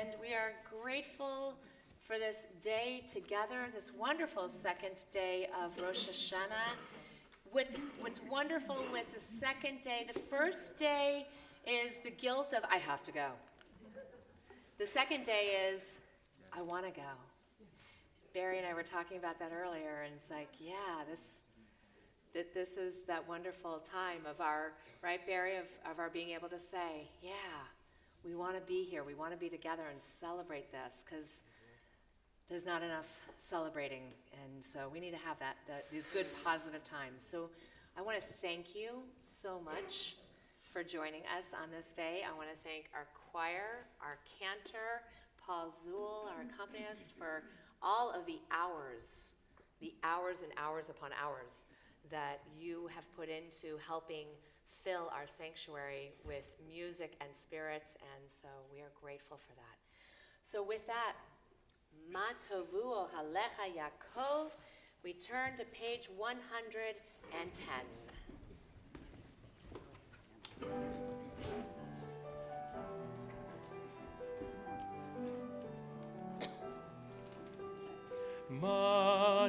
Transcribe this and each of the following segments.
and we are grateful for this day together, this wonderful second day of Rosh Hashanah. What's wonderful with the second day, the first day is the guilt of, I have to go. The second day is, I want to go. Barry and I were talking about that earlier, and it's like, yeah, this is that wonderful time of our, right, Barry, of our being able to say, yeah, we want to be here, we want to be together and celebrate this, because there's not enough celebrating, and so we need to have these good, positive times. So I want to thank you so much for joining us on this day. I want to thank our choir, our cantor, Paul Zuhl, our accompanist, for all of the hours and hours upon hours that you have put into helping fill our sanctuary with music and spirit, and so we are grateful for that. So with that, Ma tovu ohalecha Yaakov, we turn to page 110. Ma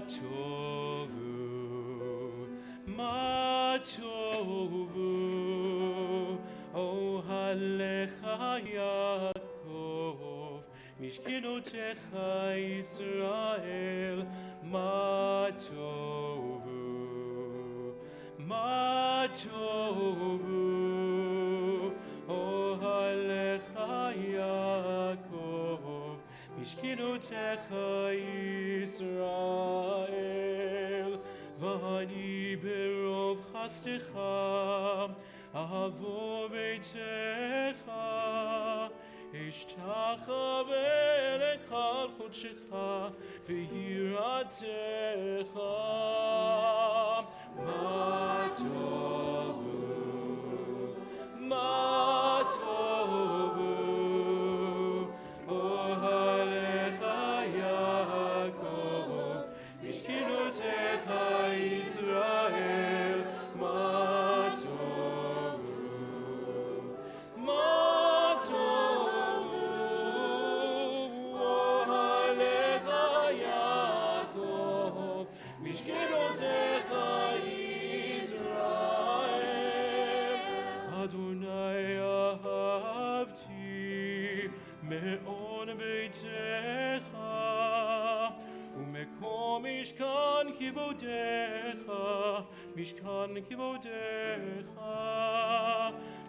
tovu, ohalecha Yaakov, mishkenotecha Yisrael, ma tovu, ohalecha Yaakov, mishkenotecha Yisrael, v'ani berov chastecha, avo beitecha, אשתחווה אליך על קודשך ויראתך. מה טובו, אוהליך יעקב, משכנותיך ישראל. מה אדוני אהבתי מעון ביתך ומקום משכן כבודך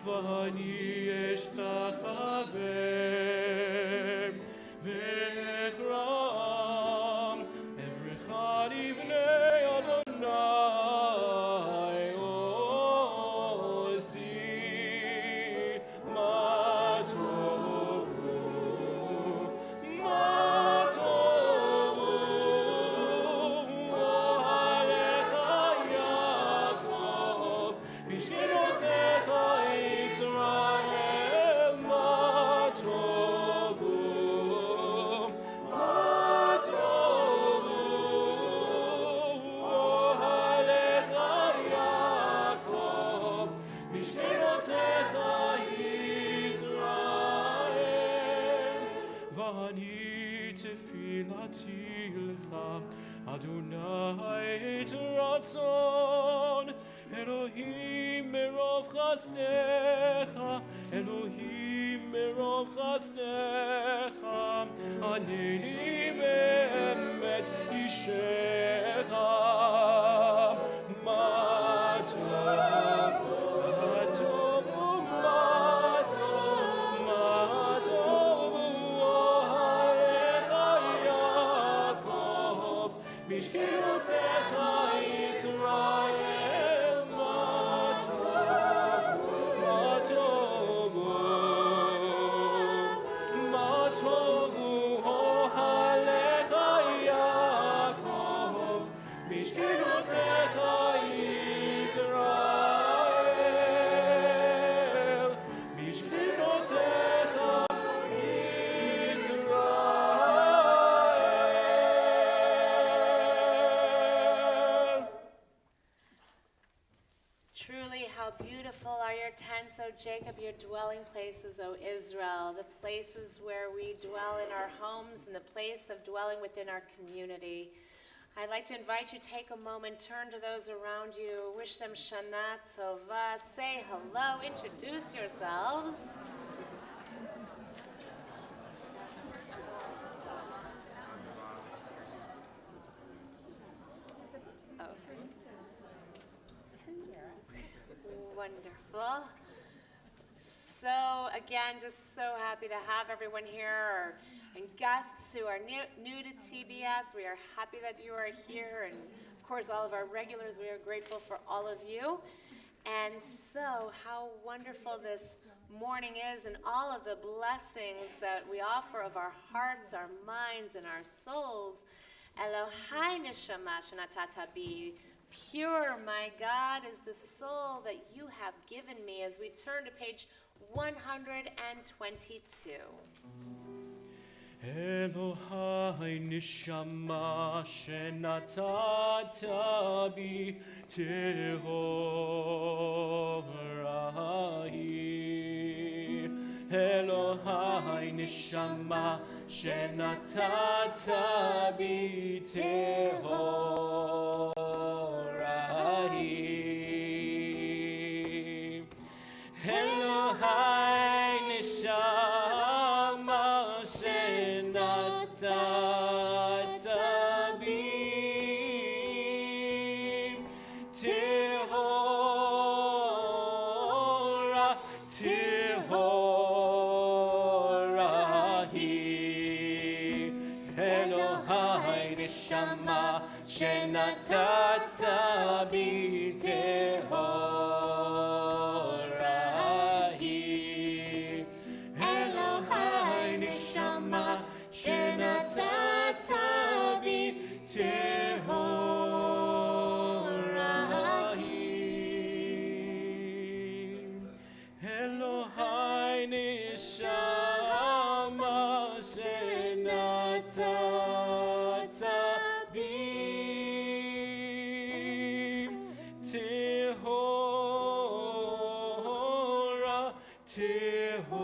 ואני אשתחווה ואקרא אברך לבני אדוני עושי. מה טובו, אוהליך יעקב, משכנותיך ישראל. מה טובו, אוהליך יעקב, משכנותיך ישראל. ואני תפילתי לך, אדוני את רצון, אלוהים מרוב חסדך, אלוהים מרוב חסדך, ענני באמת אישך. מה טובו, אוהליך יעקב, משכנותיך ישראל. מה טובו, אוהליך יעקב, your tents, O Jacob, your dwelling places, O Israel, the places where we dwell in our homes and the place of dwelling within our community. I'd like to invite you to take a moment, turn to those around you, wish them Shana Tova, say hello, introduce yourselves. Wonderful. So again, just so happy to have everyone here, and guests who are new to TBS. We are happy that you are here, and of course all of our regulars, we are grateful for all of you. And so how wonderful this morning is, and all of the blessings that we offer of our hearts, our minds, and our souls. Elohai neshama shenatata bi. Pure, my God, is the soul that you have given me, as we turn to page 122. Elohai neshama shenatata bi tehorai. Elohai neshama shenatata bi tehorai. Elohai neshama shenatata bi tehora tehorahi. Elohai neshama shenatata bi tehorahi. Elohai neshama shenatata bi tehorahi. Elohai neshama shenatata bi tehora tehorahi.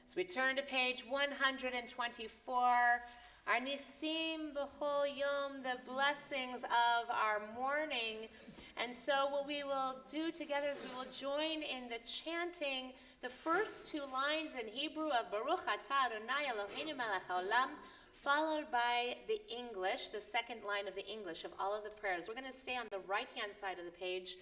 So we turn to page 124, our Nisim B'chol Yom, the blessings of our morning. And so what we will do together is we will join in the chanting the first two lines in Hebrew of Baruch Atah Adonai Eloheinu melech haolam, followed by the English, the second line of the English of all of the prayers. We're going to stay on the right-hand side of the page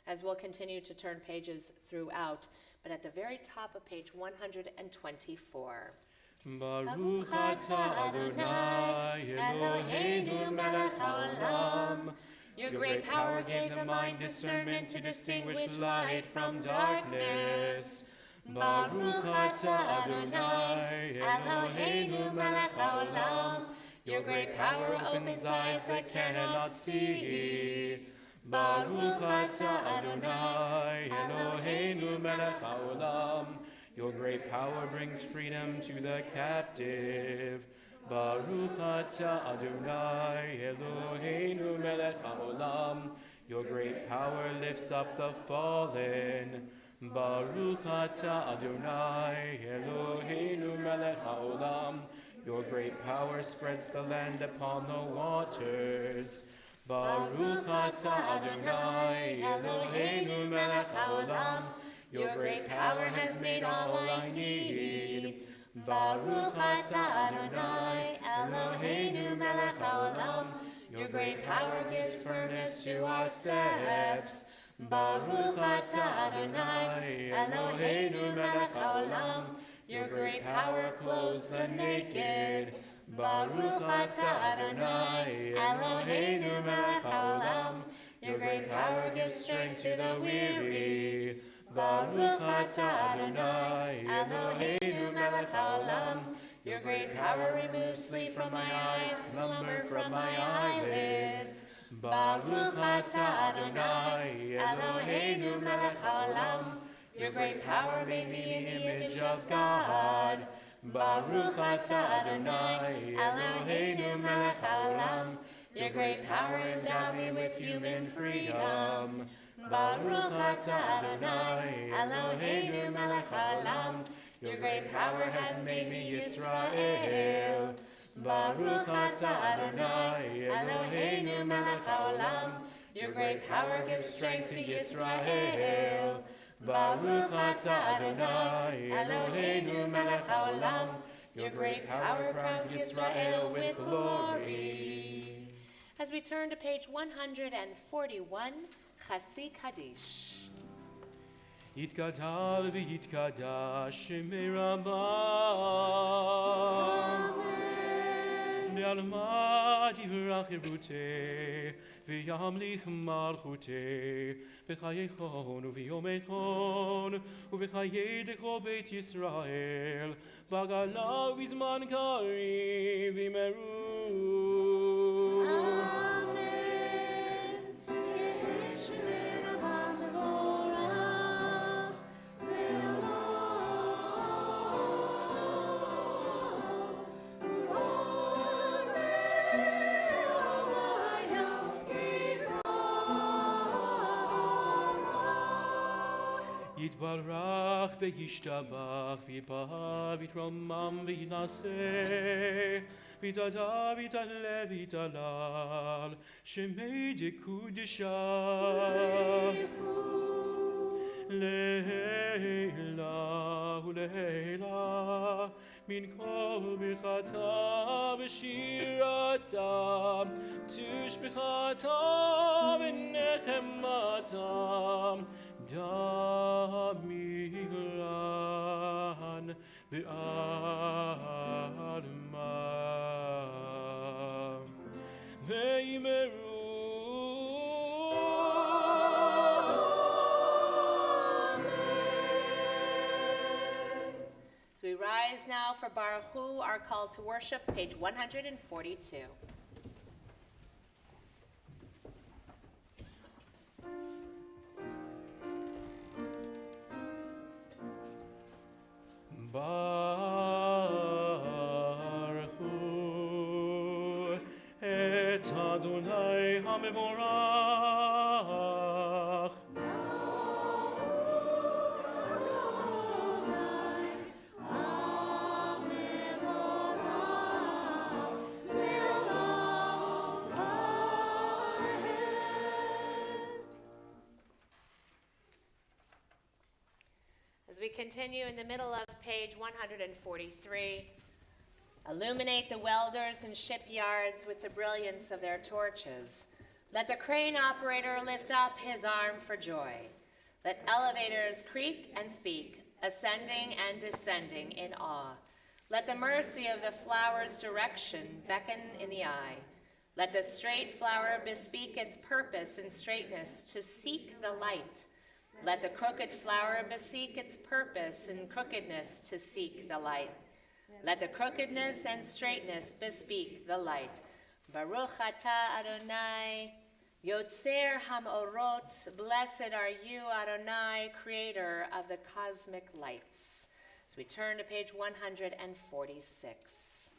as we'll continue to turn pages throughout. But at the very top of page 124. Baruch atah Adonai Eloheinu melech haolam. Your great power gave the mind discernment to distinguish light from darkness. Baruch atah Adonai Eloheinu melech haolam. Your great power opens eyes that cannot see. Baruch atah Adonai Eloheinu melech haolam. Your great power brings freedom to the captive. Baruch atah Adonai Eloheinu melech haolam. Your great power lifts up the fallen. Baruch atah Adonai Eloheinu melech haolam. Your great power spreads the land upon the waters. Baruch atah Adonai Eloheinu melech haolam. Your great power has made all I need. Baruch atah Adonai Eloheinu melech haolam. Your great power gives firmness to our steps. Baruch atah Adonai Eloheinu melech haolam. Your great power clothes the naked. Baruch atah Adonai Eloheinu melech haolam. Your great power gives strength to the weary. Baruch atah Adonai Eloheinu melech haolam. Your great power removes sleep from my eyes, slumber from my eyelids. Baruch atah Adonai Eloheinu melech haolam. Your great power made me in the image of God. Baruch atah Adonai Eloheinu melech haolam. Your great power endowed me with human freedom. Baruch atah Adonai, Eloheinu melech haolam. Your great power has made me Yisrael. Baruch atah Adonai, Eloheinu melech haolam. Your great power gives strength to Yisrael. Baruch atah Adonai, Eloheinu melech haolam. Your great power crowns Yisrael with glory. As we turn to page 141, Chatzi Kaddish. Yitgadal v'yitkadash shemei Rabbah. Amen. Be'alma yivrach yeruteh, v'yamlich malchuteh, b'chayechon u'v'yomechon, u'v'chayei dechol Beit Yisrael, b'gala v'zman karim v'meru. Yitbarach v'yishtabach v'yipah v'yitromam v'yinaseh v'yitadar v'yitaleh v'yitalal shemei dekudesha leila u'leila min kol birchata v'shirata tushbechata v'nechemata Damiran be'alma ve'imeru. So we rise now for Baruch Hu, our call to worship, page 142. Baruch Hu et Adonai HaMevorach. As we continue in the middle of page 143, illuminate the welders and shipyards with the brilliance of their torches. Let the crane operator lift up his arm for joy. Let elevators creak and speak, ascending and descending in awe. Let the mercy of the flower's direction beckon in the eye. Let the straight flower bespeak its purpose and straightness to seek the light. Let the crooked flower beseek its purpose and crookedness to seek the light. Let the crookedness and straightness bespeak the light. Baruch atah Adonai, Yotzer Hamorot, blessed are you, Adonai, creator of the cosmic lights. As we turn to page 146.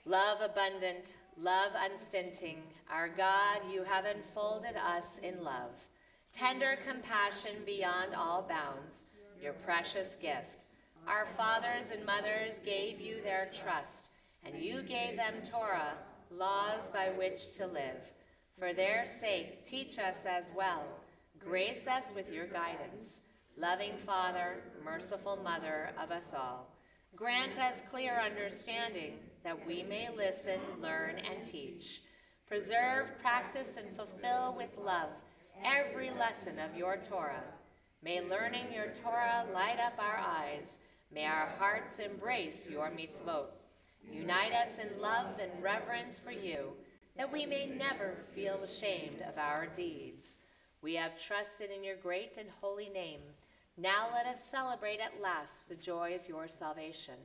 Love abundant, love unstinting, our God, you have enfolded us in love. Tender compassion beyond all bounds, your precious gift. Our fathers and mothers gave you their trust, and you gave them Torah, laws by which to live. For their sake, teach us as well. Grace us with your guidance. Loving Father, merciful Mother of us all, grant us clear understanding that we may listen, learn, and teach. Preserve, practice, and fulfill with love every lesson of your Torah. May learning your Torah light up our eyes. May our hearts embrace your mitzvot. Unite us in love and reverence for you, that we may never feel ashamed of our deeds. We have trusted in your great and holy name. Now let us celebrate at last the joy of your salvation.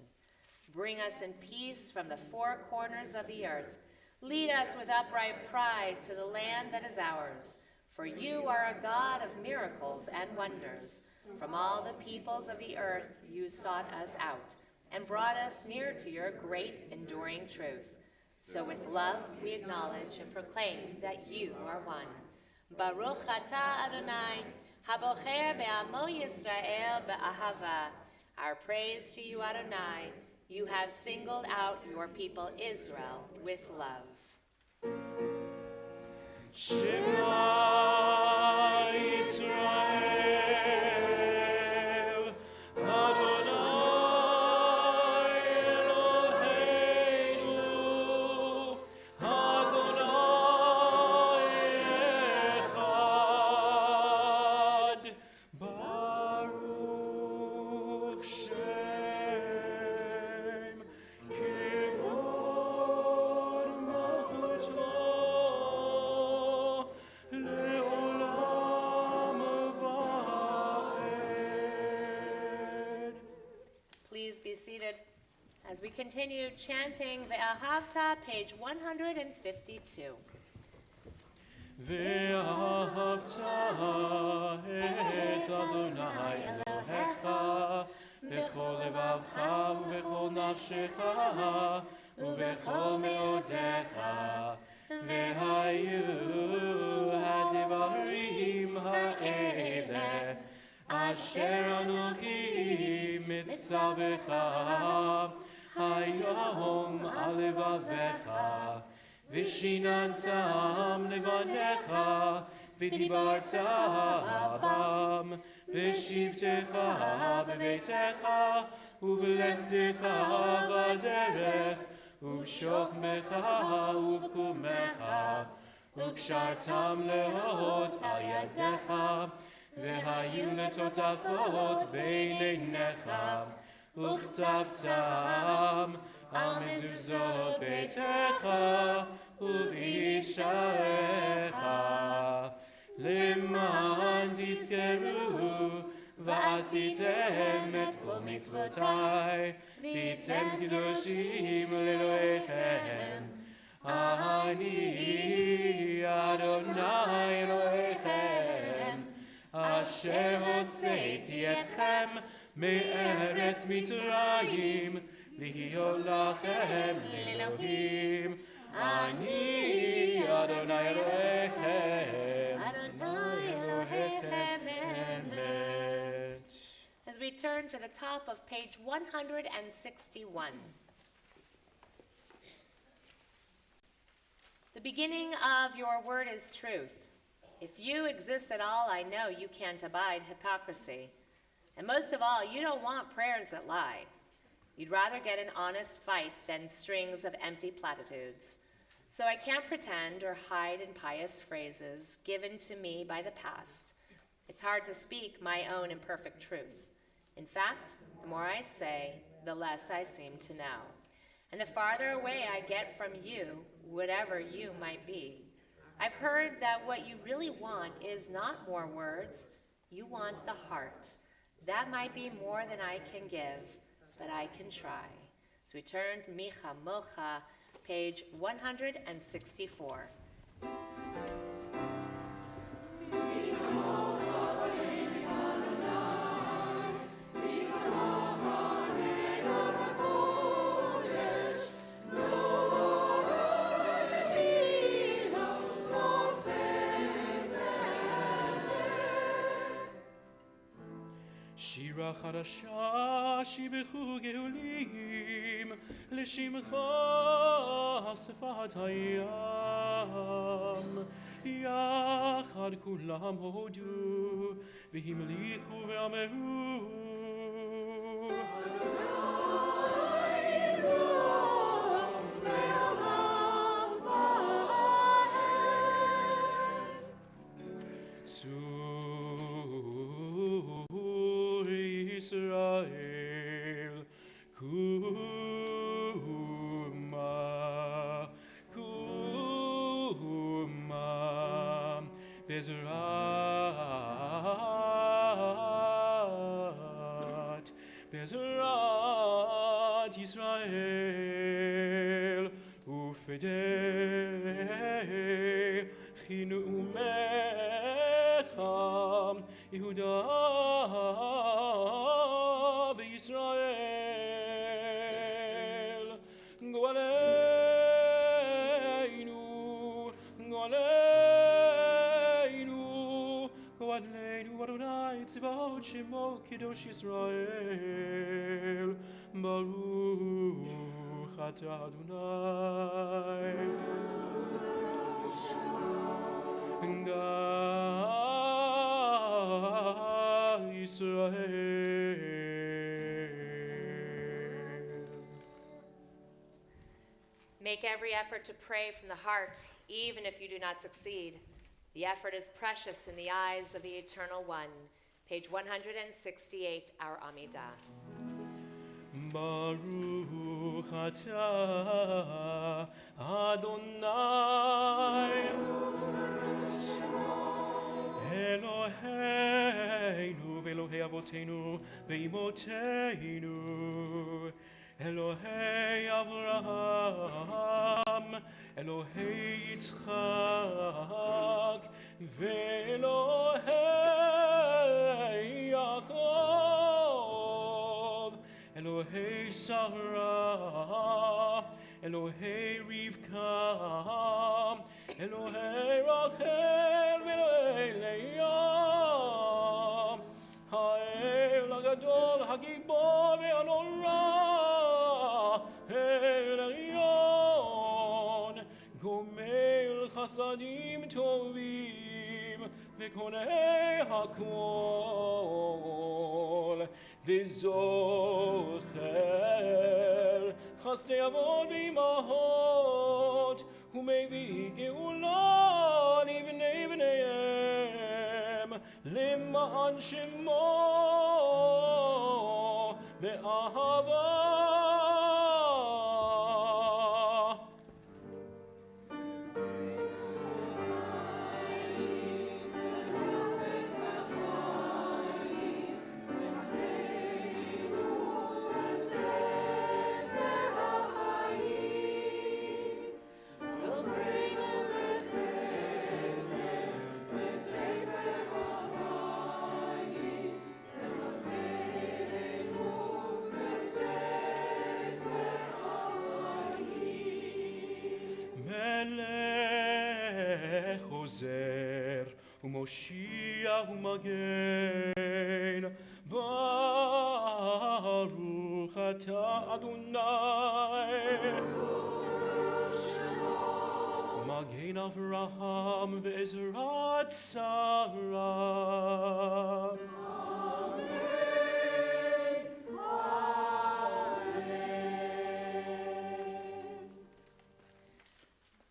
Bring us in peace from the four corners of the earth. Lead us with upright pride to the land that is ours. For you are a God of miracles and wonders. From all the peoples of the earth you sought us out and brought us near to your great enduring truth. So with love we acknowledge and proclaim that you are one. Baruch atah Adonai, habocher be'amo Yisrael be'ahava. Our praise to you, Adonai. You have singled out your people Israel with love. Shema Yisrael, Adonai Eloheinu, Adonai Echad, Baruch Shem Kivod Malchuto Le'olam Va'ed. Please be seated as we continue chanting Ve'ahavta, page 152. ואהבת את אדוני אלוהיך בכל לבבך ובכל נפשך ובכל מאודיך והיו הדברים האלה אשר אנוכי מצווך היום על לבביך ושיננתם לבניך ודיברת בם בשבתך בביתך ובלכתך בדרך ובשוכבך ובקומך וקשרתם לאות על ידיך והיו לטוטפות בין עיניך וכתבתם על מזוזות ביתך ובשעריך למען תזכרו ועשיתם את כל מצוותיי והייתם קדושים לאלוהיכם אני אדוני אלוהיכם אשר הוצאתי אתכם מארץ מצרים להיות לכם לאלוהים אני אדוני אלוהיכם אדוני אלוהיכם אמת. As we turn to the top of page 161. The beginning of your word is truth. If you exist at all, I know you can't abide hypocrisy. And most of all, you don't want prayers that lie. You'd rather get an honest fight than strings of empty platitudes. So I can't pretend or hide in pious phrases given to me by the past. It's hard to speak my own imperfect truth. In fact, the more I say, the less I seem to know. And the farther away I get from you, whatever you might be. I've heard that what you really want is not more words, you want the heart. That might be more than I can give, but I can try. So we turn to Micha Mocha, page 164. שירה חדשה שיבחו גאולים לשמך שפת הים יחד כולם הודו והמליכו ואמרו Israel, Kuma, Kuma, Bezrat, Bezrat Israel, Ufedeh, Chinu Mecham, Yehudah, Israel, Gwalet עלינו אדוני צבאות שמו קדוש ישראל ברוך אתה אדוני גאל ישראל. Make every effort to pray from the heart, even if you do not succeed. The effort is precious in the eyes of the Eternal One. Page 168, our Amidah. Baruch atah Adonai Eloheinu ve'Elohei avotenu ve'imotenu Elohei Avraham Elohei Yitzchak ve'Elohei Yaakov Elohei Sarah Elohei Rivka Elohei Rachel ve'Elohei Leah Ha'el HaGadol HaGibor ve'Hanora Elyon Gomel Chasadim Tovim Ve'konei HaKol Ve'zocher Chasdei Avot Ve'imahot U'mevii Geulah Livnei Bneihem Lema'an Shemo Be'ahava. Moshiach u'magen Baruch atah Adonai Magen Avraham ve'ezrat Sarah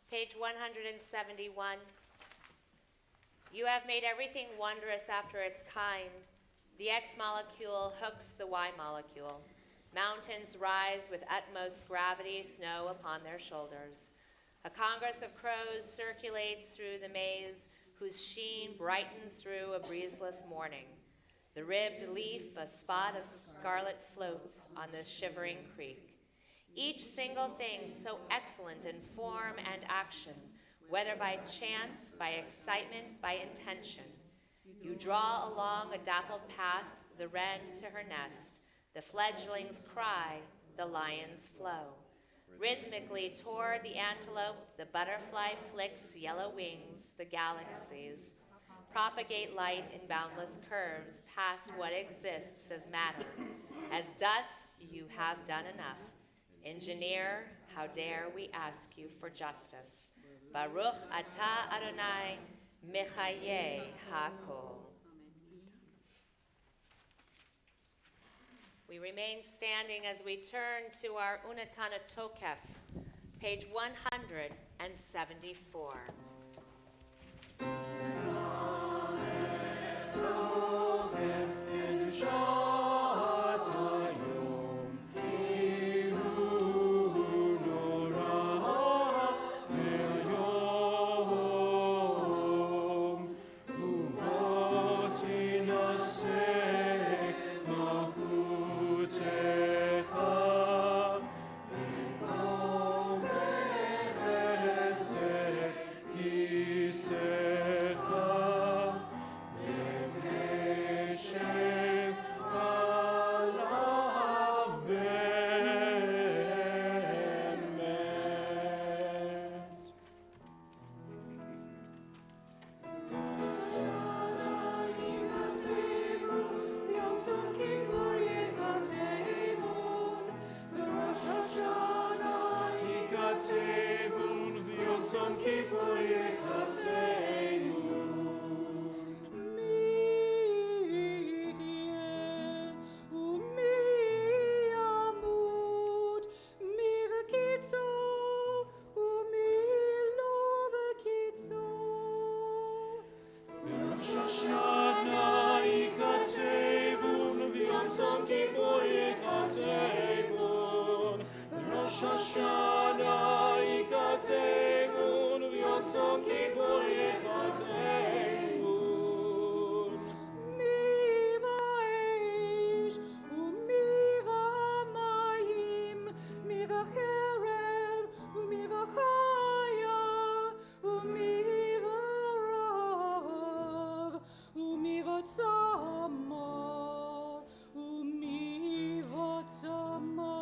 Page 171. You have made everything wondrous after its kind. The X molecule hooks the Y molecule. Mountains rise with utmost gravity, snow upon their shoulders. A congress of crows circulates through the maze, whose sheen brightens through a breezeless morning. The ribbed leaf, a spot of scarlet, floats on the shivering creek. Each single thing so excellent in form and action, whether by chance, by excitement, by intention. You draw along a dappled path, the wren to her nest, the fledglings cry, the lions flow. Rhythmically toward the antelope, the butterfly flicks yellow wings, the galaxies propagate light in boundless curves past what exists as matter. As dust, you have done enough. Engineer, how dare we ask you for justice? Baruch atah Adonai Mechayeh HaKol. We remain standing as we turn to our Untitled Chapter, page 174. Rosh Hashanah ikatemun v'yom tzom kippur yikatemun. Mi va'esh u'mi va'mayim, mi va'cherev u'mi va'chaya, u'mi va'rav u'mi va'tzama, u'mi va'tzama.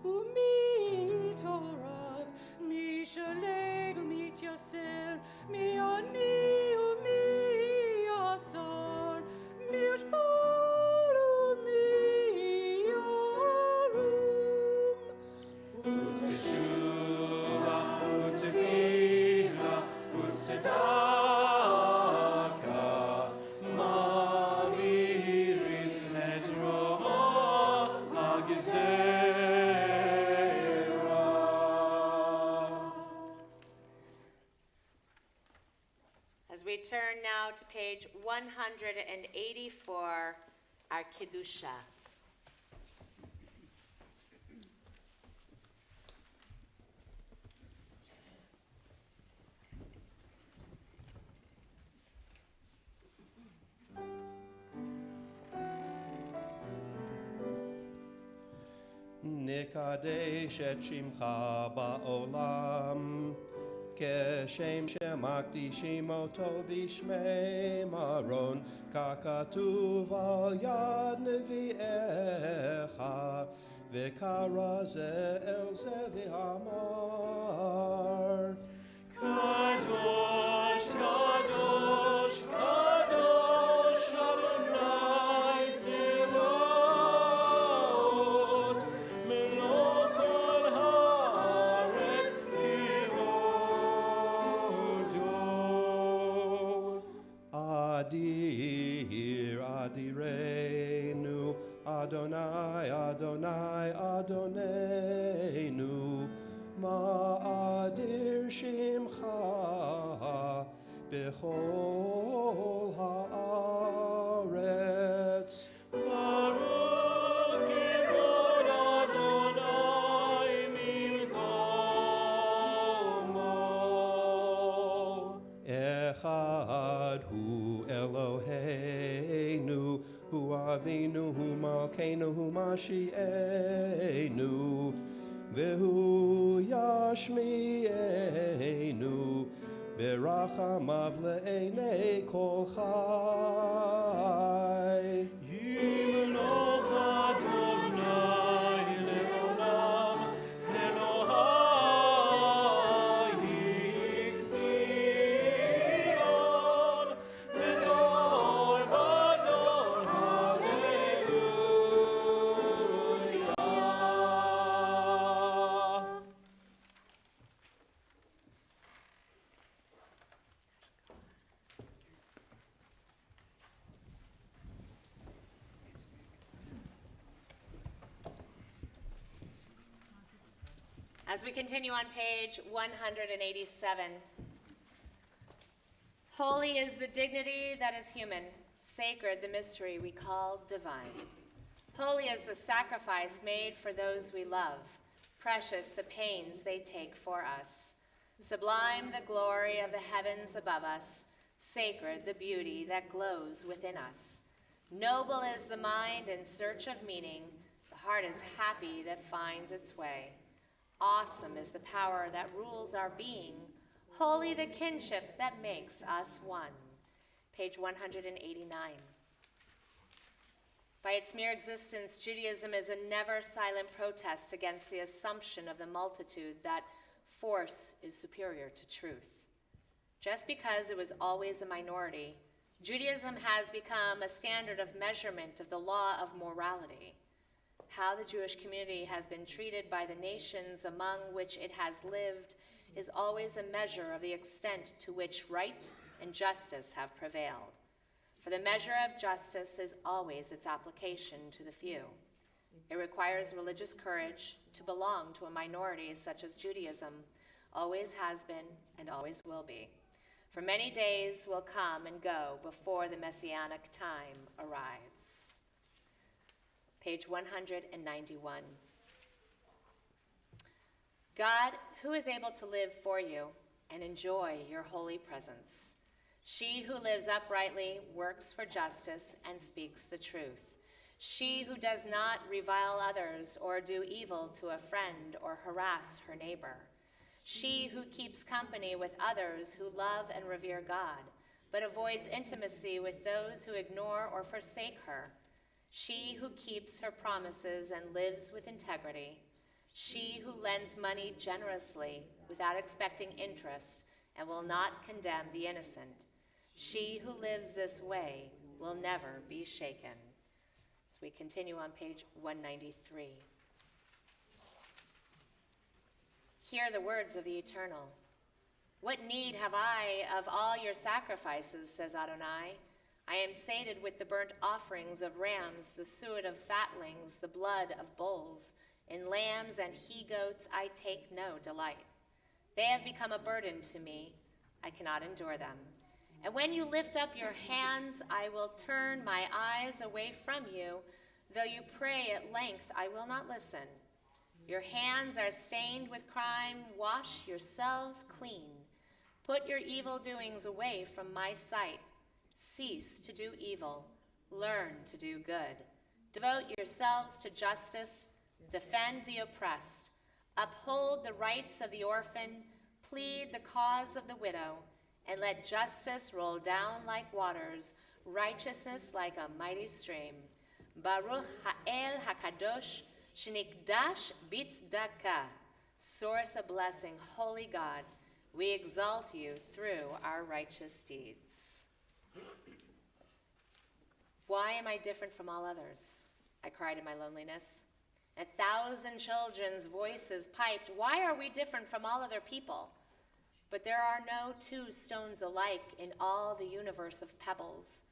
Umi Torah, mi shalev, umi tyaser, mi ani, umi asar, mi yashpor, umi yarum. Uteshuva, utefila, utsedaka, mavirin et roh hagizeh. As we turn now to page 184, our Kedusha. נקדש את שמך בעולם, כשם שמקדישים אותו בשמי מרון, ככתוב על יד נביאיך, וקרא זה אל זה ואמר, Kadosh, Kadosh, Kadosh, Adonai Tzevaot, melech kol haaretz kivodo. Adir, Adirenu, Adonai, Adonai, Adonenu, Ma'adir Shimcha b'chol haaretz. Baruch kivod Adonai milkomo. Echad hu Eloheinu, hu Avinu, hu Malkeinu, hu Mashiachenu, vehu yashmi'enu, berachamav le'enei kol chai. Yimloch Adonai le'olam, Elohai Yixion, Bedor Vador, Hallelujah. As we continue on page 187, holy is the dignity that is human, sacred the mystery we call divine. Holy is the sacrifice made for those we love, precious the pains they take for us. Sublime the glory of the heavens above us, Sacred the beauty that glows within us. Noble is the mind in search of meaning. The heart is happy that finds its way. Awesome is the power that rules our being. Holy the kinship that makes us one. Page 189. By its mere existence, Judaism is a never-silent protest against the assumption of the multitude that force is superior to truth. Just because it was always a minority, Judaism has become a standard of measurement of the law of morality. How the Jewish community has been treated by the nations among which it has lived is always a measure of the extent to which right and justice have prevailed. For the measure of justice is always its application to the few. It requires religious courage to belong to a minority such as Judaism always has been and always will be. For many days will come and go before the Messianic time arrives. Page 191. God, who is able to live for you and enjoy your holy presence. She who lives uprightly, works for justice, and speaks the truth. She who does not revile others or do evil to a friend or harass her neighbor. She who keeps company with others who love and revere God, but avoids intimacy with those who ignore or forsake her. She who keeps her promises and lives with integrity. She who lends money generously without expecting interest and will not condemn the innocent. She who lives this way will never be shaken. As we continue on page 193. Hear the words of the Eternal. What need have I of all your sacrifices, says Adonai? I am sated with the burnt offerings of rams, the suet of fatlings, the blood of bulls. In lambs and he-goats I take no delight. They have become a burden to me. I cannot endure them. And when you lift up your hands, I will turn my eyes away from you. Though you pray at length, I will not listen. Your hands are stained with crime. Wash yourselves clean. Put your evil doings away from my sight. Cease to do evil. Learn to do good. Devote yourselves to justice. Defend the oppressed. Uphold the rights of the orphan. Plead the cause of the widow. And let justice roll down like waters, righteousness like a mighty stream. Baruch Ha'el HaKadosh, Shenikdash Bitzdaka, source of blessing, holy God, we exalt you through our righteous deeds. Why am I different from all others? I cried in my loneliness. 1,000 children's voices piped, why are we different from all other people? But there are no two stones alike in all the universe of pebbles.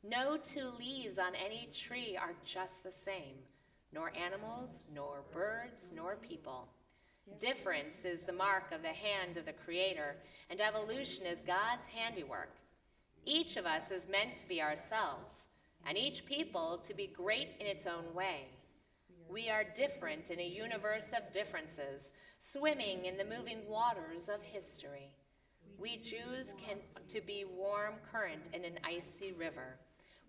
No two leaves on any tree are just the same, nor animals, nor birds, nor people. Difference is the mark of the hand of the Creator, and evolution is God's handiwork. Each of us is meant to be ourselves, and each people to be great in its own way. We are different in a universe of differences, swimming in the moving waters of history. We Jews can to be warm current in an icy river.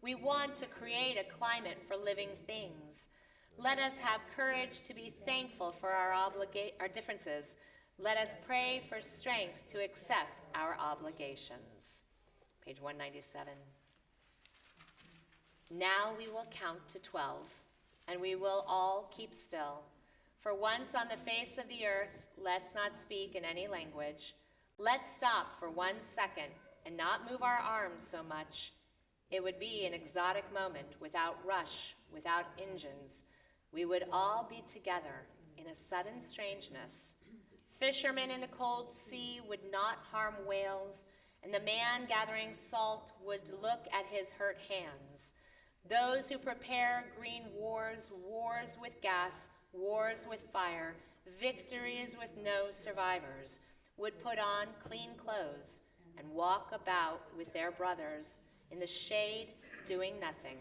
We want to create a climate for living things. Let us have courage to be thankful for our differences. Let us pray for strength to accept our obligations. Page 197. Now we will count to 12. And we will all keep still. For once on the face of the earth, let's not speak in any language. Let's stop for 1 second and not move our arms so much. It would be an exotic moment without rush, without engines. We would all be together in a sudden strangeness. Fishermen in the cold sea would not harm whales, and the man gathering salt would look at his hurt hands. Those who prepare green wars, wars with gas, wars with fire, victories with no survivors, would put on clean clothes and walk about with their brothers in the shade doing nothing.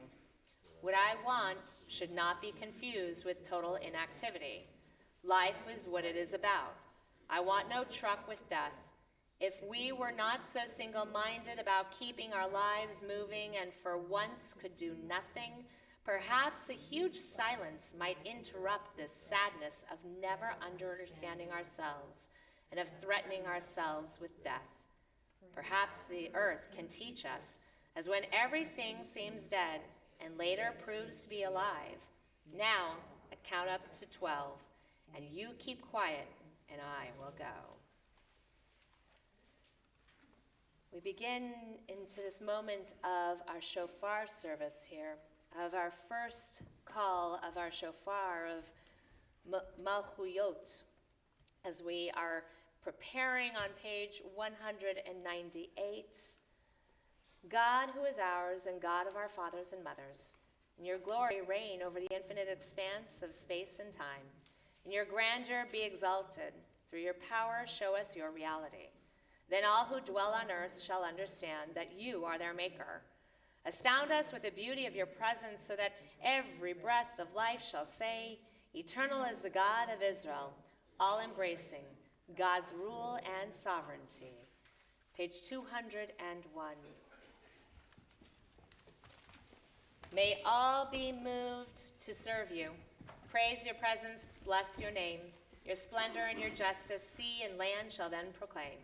What I want should not be confused with total inactivity. Life is what it is about. I want no truck with death. If we were not so single-minded about keeping our lives moving and for once could do nothing, perhaps a huge silence might interrupt this sadness of never understanding ourselves and of threatening ourselves with death. Perhaps the earth can teach us, as when everything seems dead and later proves to be alive. Now, I count up to 12, and you keep quiet, and I will go. We begin into this moment of our shofar service here, of our first call of our shofar of Malchuyot, as we are preparing on page 198. God who is ours and God of our fathers and mothers, in your glory reign over the infinite expanse of space and time. In your grandeur be exalted. Through your power show us your reality. Then all who dwell on earth shall understand that you are their maker. Astound us with the beauty of your presence so that every breath of life shall say, eternal is the God of Israel, all-embracing, God's rule and sovereignty. Page 201. May all be moved to serve you. Praise your presence, bless your name. Your splendor and your justice, sea and land shall then proclaim.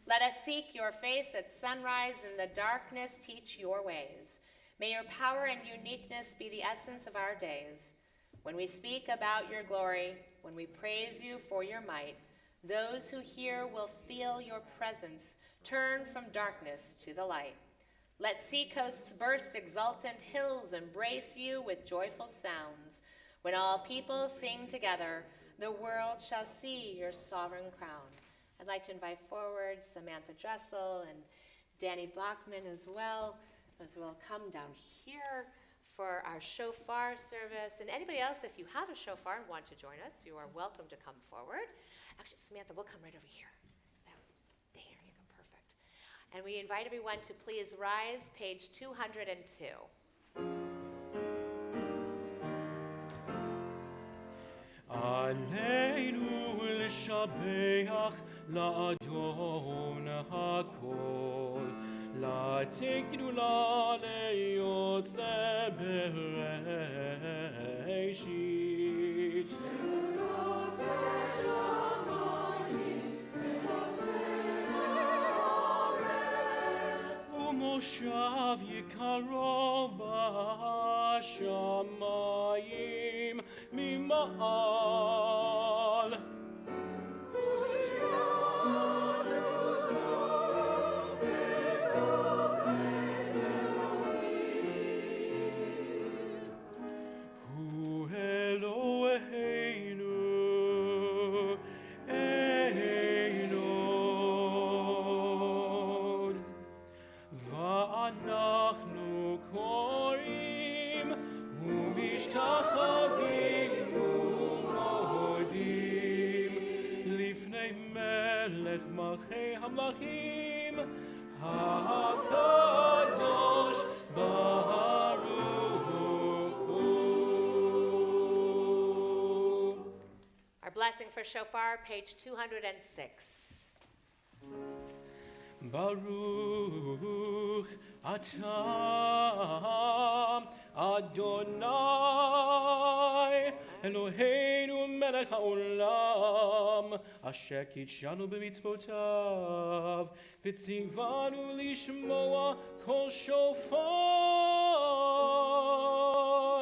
Let us seek your face at sunrise, in the darkness teach your ways. May your power and uniqueness be the essence of our days. When we speak about your glory, when we praise you for your might, those who hear will feel your presence, turn from darkness to the light. Let seacoasts burst exultant, hills embrace you with joyful sounds. When all people sing together, the world shall see your sovereign crown. I'd like to invite forward Samantha Dressel and Danny Bachman as well come down here for our shofar service. And anybody else, if you have a shofar and want to join us, you are welcome to come forward. Actually, Samantha, we'll come right over here. There you go, perfect. And we invite everyone to please rise, page 202. Aleinu l'shabeach la'adon ha'kol, la'tiknu le'yotze bereishit. U'moshav yikarov ba'shamayim mima'al. Hu Eloheinu, Einod, va'anachnu korim u'mishtachavim Melech Malchei Hamlachim HaKadosh Baruch Hu. Our blessing for shofar, page 206. Baruch Atah Adonai Eloheinu melech haolam asher kitshanu b'mitzvotav v'tzivanu lishmoa kol shofar.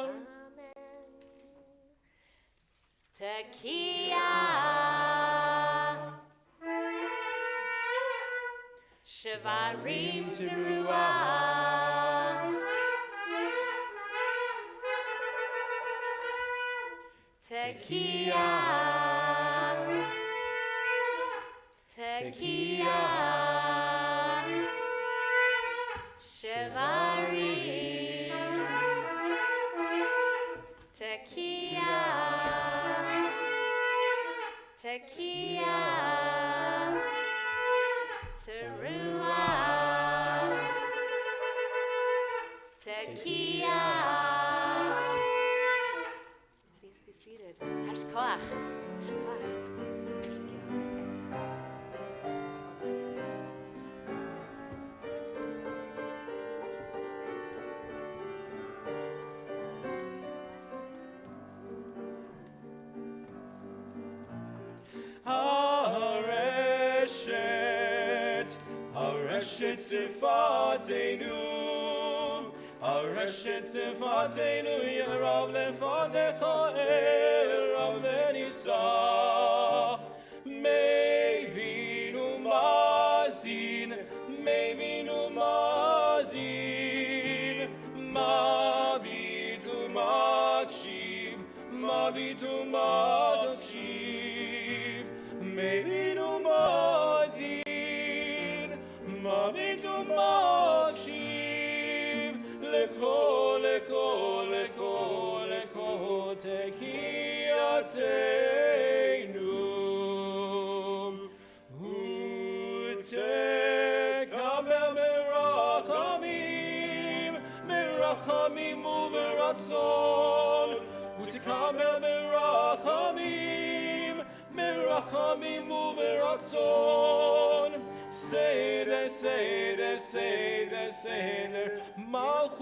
Amen. Tekiah, Shavarim Teruah, Tekiah, Tekiah, Shavarim, Tekiah, Tekiah, Teruah, Tekiah. Please be seated. Hashkoach. Hashkoach. Thank you. וצפתנו, הרשת צפתנו ילרב לפניך ערב ונישא. מבין ומאזין, מבין ומאזין, מביט ומקשיב, מביט ומקשיב, מבין ומאזין, מביט ומקשיב, לכל, לכל, לכל, לכל תחייתנו. ותקבל ברחמים, ברחמים וברצון, ותקבל ברחמים, ברחמים וברצון. סדר, סדר, סדר, סדר, מלכויותינו.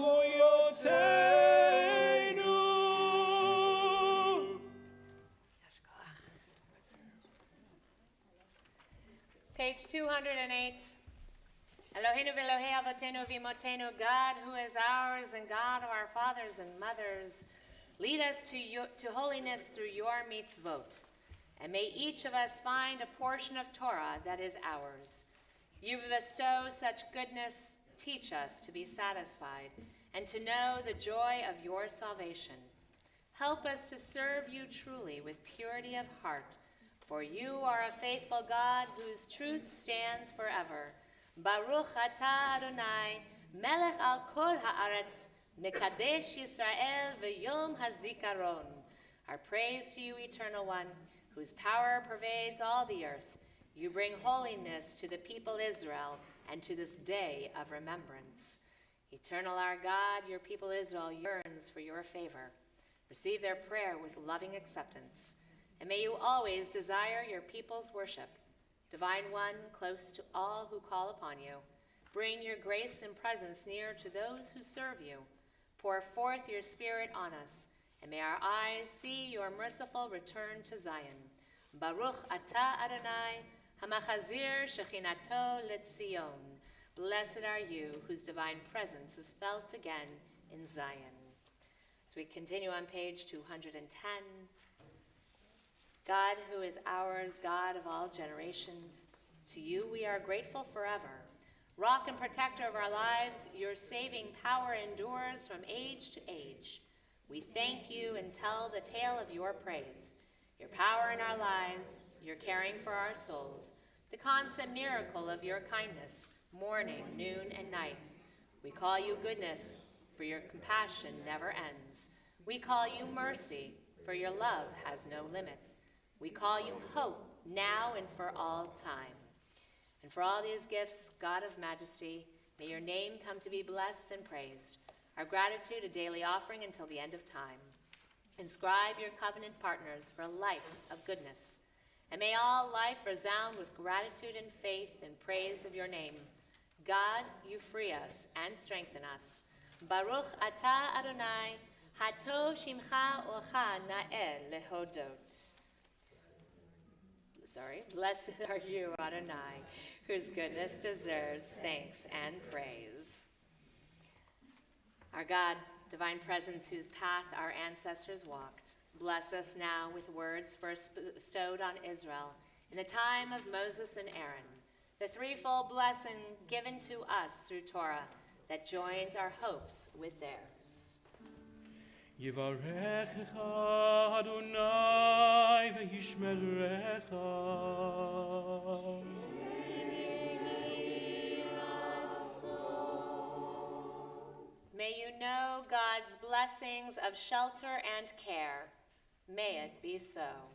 Page 208. Eloheinu v'Elohei avotenu v'imotenu, God who is ours and God of our fathers and mothers, lead us to holiness through your mitzvot. And may each of us find a portion of Torah that is ours. You bestow such goodness, teach us to be satisfied and to know the joy of your salvation. Help us to serve you truly with purity of heart, for you are a faithful God whose truth stands forever. Baruch atah Adonai, melech al kol haaretz, mekadesh Yisrael v'yom hazikaron. Our praise to you, Eternal One, whose power pervades all the earth. You bring holiness to the people Israel and to this day of remembrance. Eternal our God, your people Israel yearns for your favor. Receive their prayer with loving acceptance. And may you always desire your people's worship. Divine One, close to all who call upon you, bring your grace and presence near to those who serve you. Pour forth your Spirit on us, and may our eyes see your merciful return to Zion. Baruch atah Adonai, hamachazir shechinato letzion. Blessed are you, whose divine presence is felt again in Zion. As we continue on page 210, God who is ours, God of all generations, to you we are grateful forever. Rock and protector of our lives, your saving power endures from age to age. We thank you and tell the tale of your praise, your power in our lives, your caring for our souls, the constant miracle of your kindness, morning, noon, and night. We call you goodness, for your compassion never ends. We call you mercy, for your love has no limit. We call you hope, now and for all time. And for all these gifts, God of majesty, may your name come to be blessed and praised. Our gratitude a daily offering until the end of time. Inscribe your covenant partners for a life of goodness. And may all life resound with gratitude and faith and praise of your name. God, you free us and strengthen us. Baruch atah Adonai, hato shimcha ocha na'el lehodot. Blessed are you, Adonai, whose goodness deserves thanks and praise. Our God, divine presence, whose path our ancestors walked, bless us now with words first bestowed on Israel in the time of Moses and Aaron, the threefold blessing given to us through Torah that joins our hopes with theirs. Yivarechecha Adonai v'yishmerecha. May you know God's blessings of shelter and care. May it be so.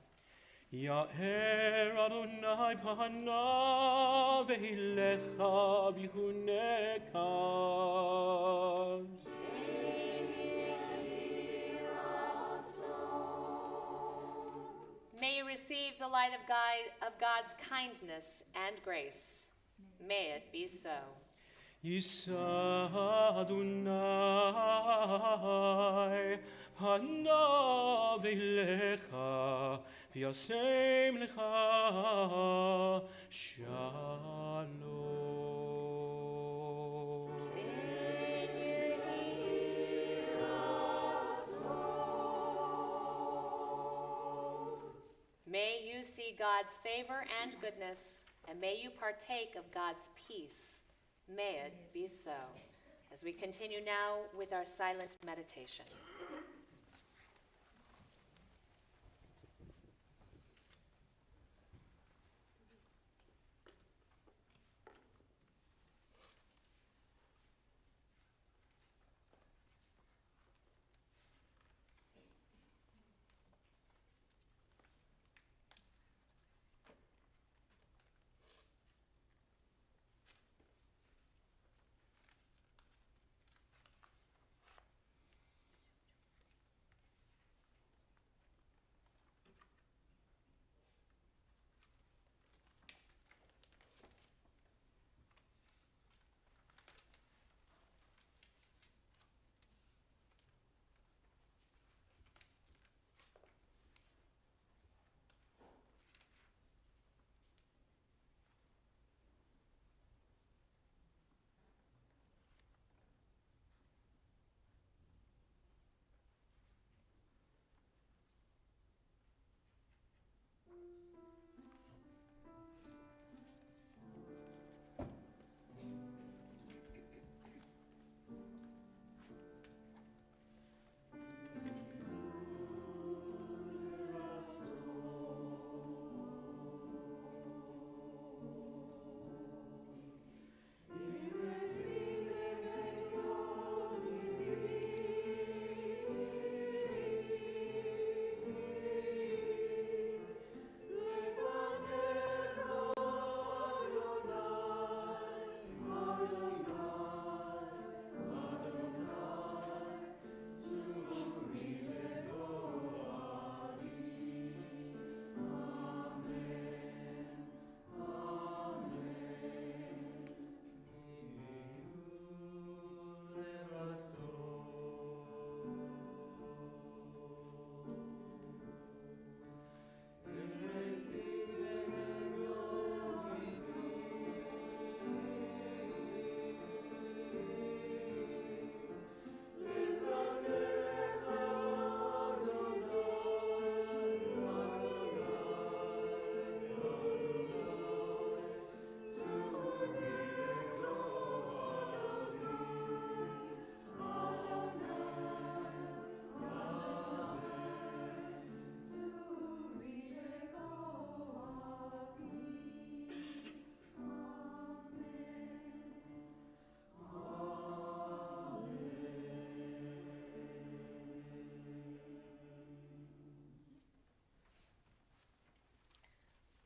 Ya'er Adonai panav v'hilecha v'yihuneka. May you receive the light of God's kindness and grace. May it be so. Yisa Adonai panav elecha v'yasem lecha shalom. May you see God's favor and goodness, and may you partake of God's peace. May it be so. As we continue now with our silent meditation.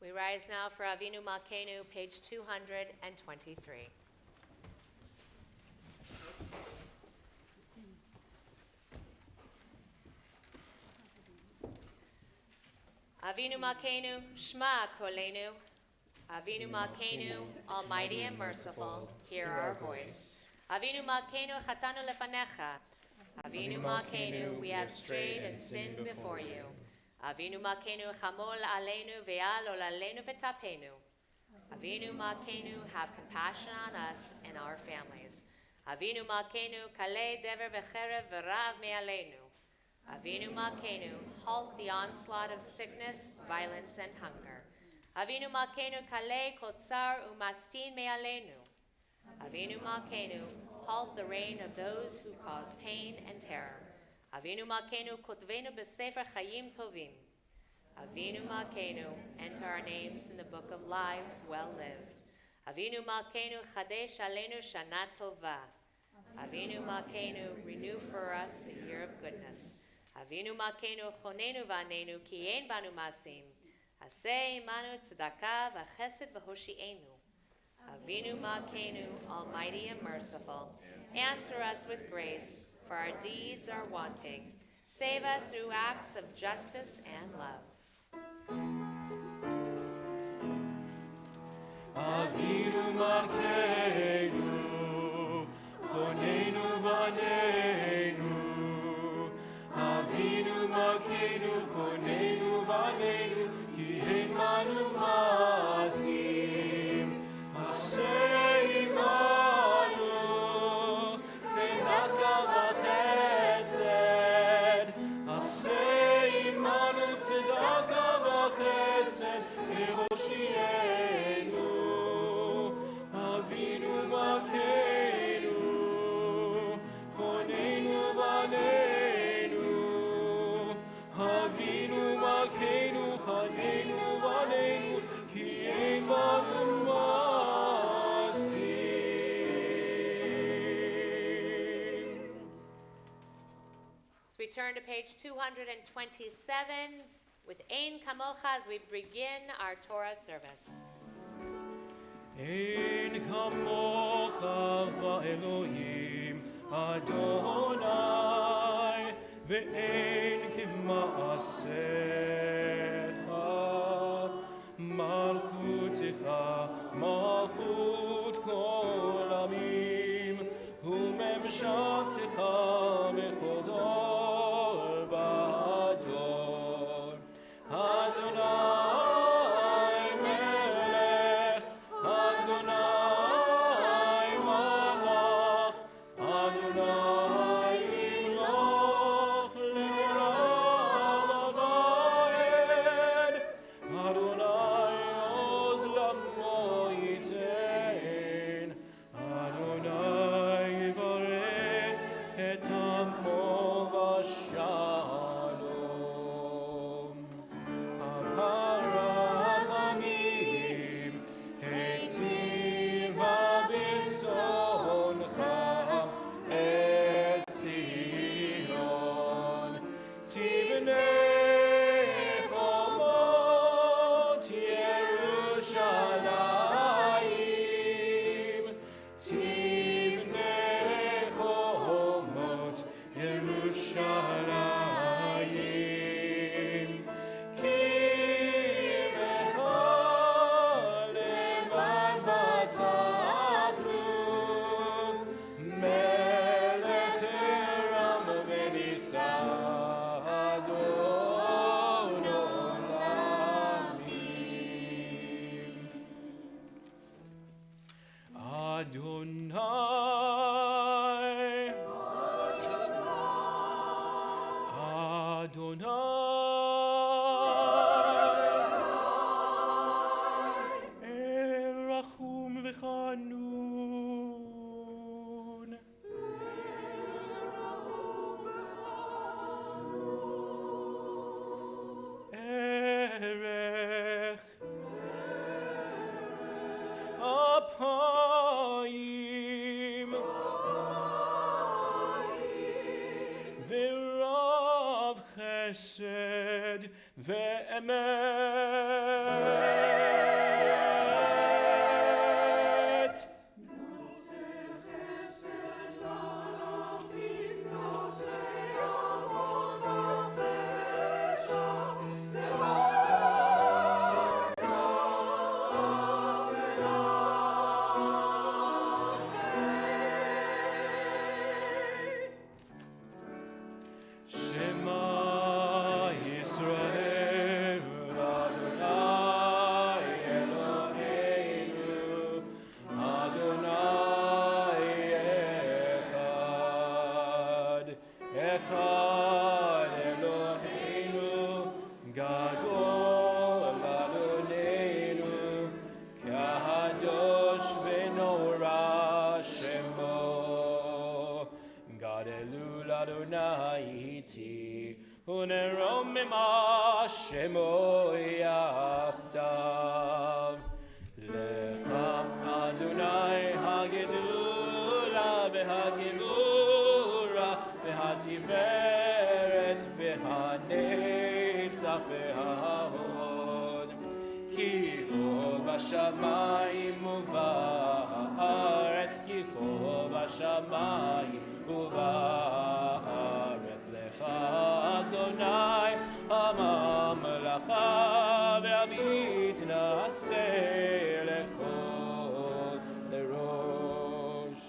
We rise now for Avinu Malkeinu, page 223. Avinu Malkeinu, Shema Kolenu. Avinu Malkeinu, Almighty and merciful, hear our voice. Avinu Malkeinu, Chatanu Lefanecha. Avinu Malkeinu, we have strayed and sinned before you. Avinu Malkeinu, Chamol Aleinu ve'al Olaleinu v'tapenu. Avinu Malkeinu, have compassion on us and our families. Avinu Malkeinu, Kalei Dever v'cherev v'rav me'aleinu. Avinu Malkeinu, halt the onslaught of sickness, violence, and hunger. Avinu Malkeinu, Kalei kotzar umastin me'aleinu. Avinu Malkeinu, halt the reign of those who cause pain and terror. Avinu Malkeinu, kotvenu b'sefer chayim tovim. Avinu Malkeinu, enter our names in the book of lives well lived. Avinu Malkeinu, chadesh aleinu shana tova. Avinu Malkeinu, renew for us a year of goodness. Avinu Malkeinu, chonenu v'anenu, ki ein banu masim. Aseh imanu tzedakah v'chesed v'hoshi'enu. Avinu Malkeinu, almighty and merciful, answer us with grace, for our deeds are wanting. Save us through acts of justice and love. Avinu Malkeinu, chonenu v'anenu. Avinu Malkeinu, chonenu v'anenu, ki ein banu masim. Asher imanu, tzedakah v'chesed. Asher imanu, tzedakah v'chesed. מלכנו חיינו ועלינו כי אין בנו מעשים. As we turn to page 227 with Ein Kamocha as we begin our Torah service. אין כמוך באלוהים אדוני ואין כמעשיך מלכותך מלכות כל עמים וממשלתך בכל דור ודור אדוני חסד ואמת. בשמיים ובארץ, כי כל בשמיים ובארץ, לך אדוני הממלכה והמתנשא לכל לראש.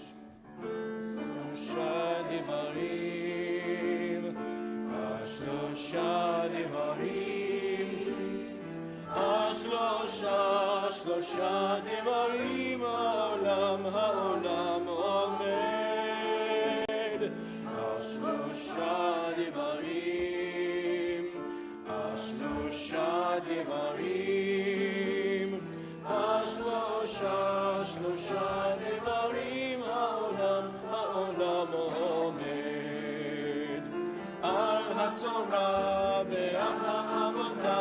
שלושה דברים, השלושה דברים, שלושה דברים העולם עומד. השלושה דברים העולם עומד. על התורה ועל העבודה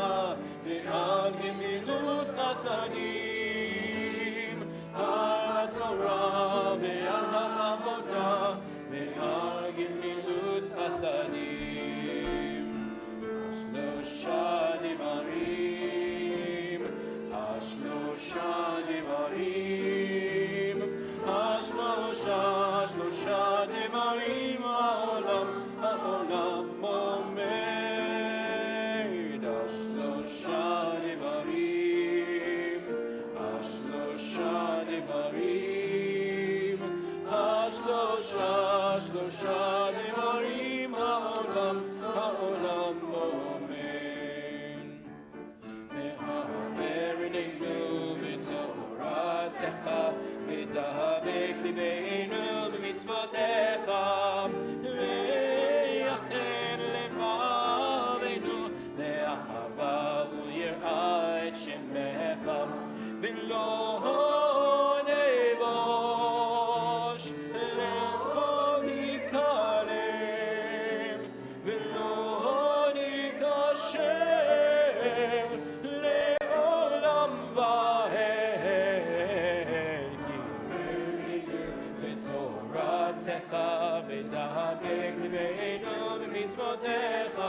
מצוותיך,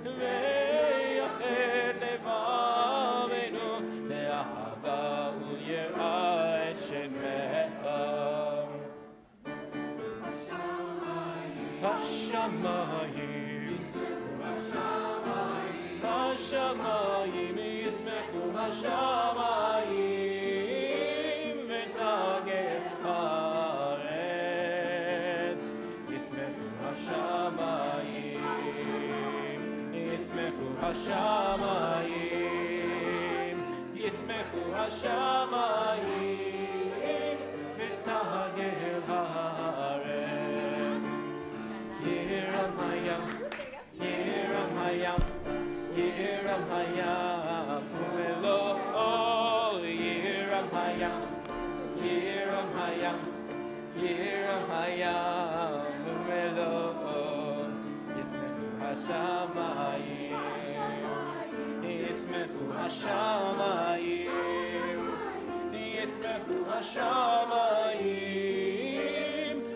ויחד לבבנו לאהבה וליראה את שמך. השמיים, השמיים ישמחו השמיים, ותגר הארץ. ישמחו השמיים, ישמחו השמיים, ישמחו השמיים, ותגר הארץ. ירם הים, ירם הים, ירם הים ומלואו, ירם הים, ירם הים, ירם הים ומלואו. ישמחו השמיים, ישמחו השמיים, ישמחו השמיים,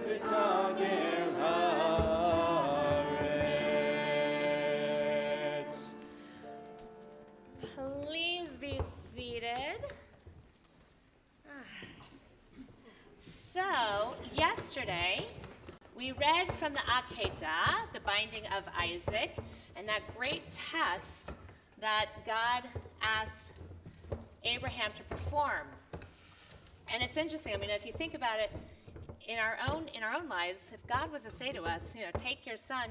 ותגר הארץ. Please be seated. So, yesterday, we read from the Akedah, the binding of Isaac, and that great test that God asked Abraham to perform. And it's interesting, I mean, if you think about it, in our own lives, if God was to say to us, take your son,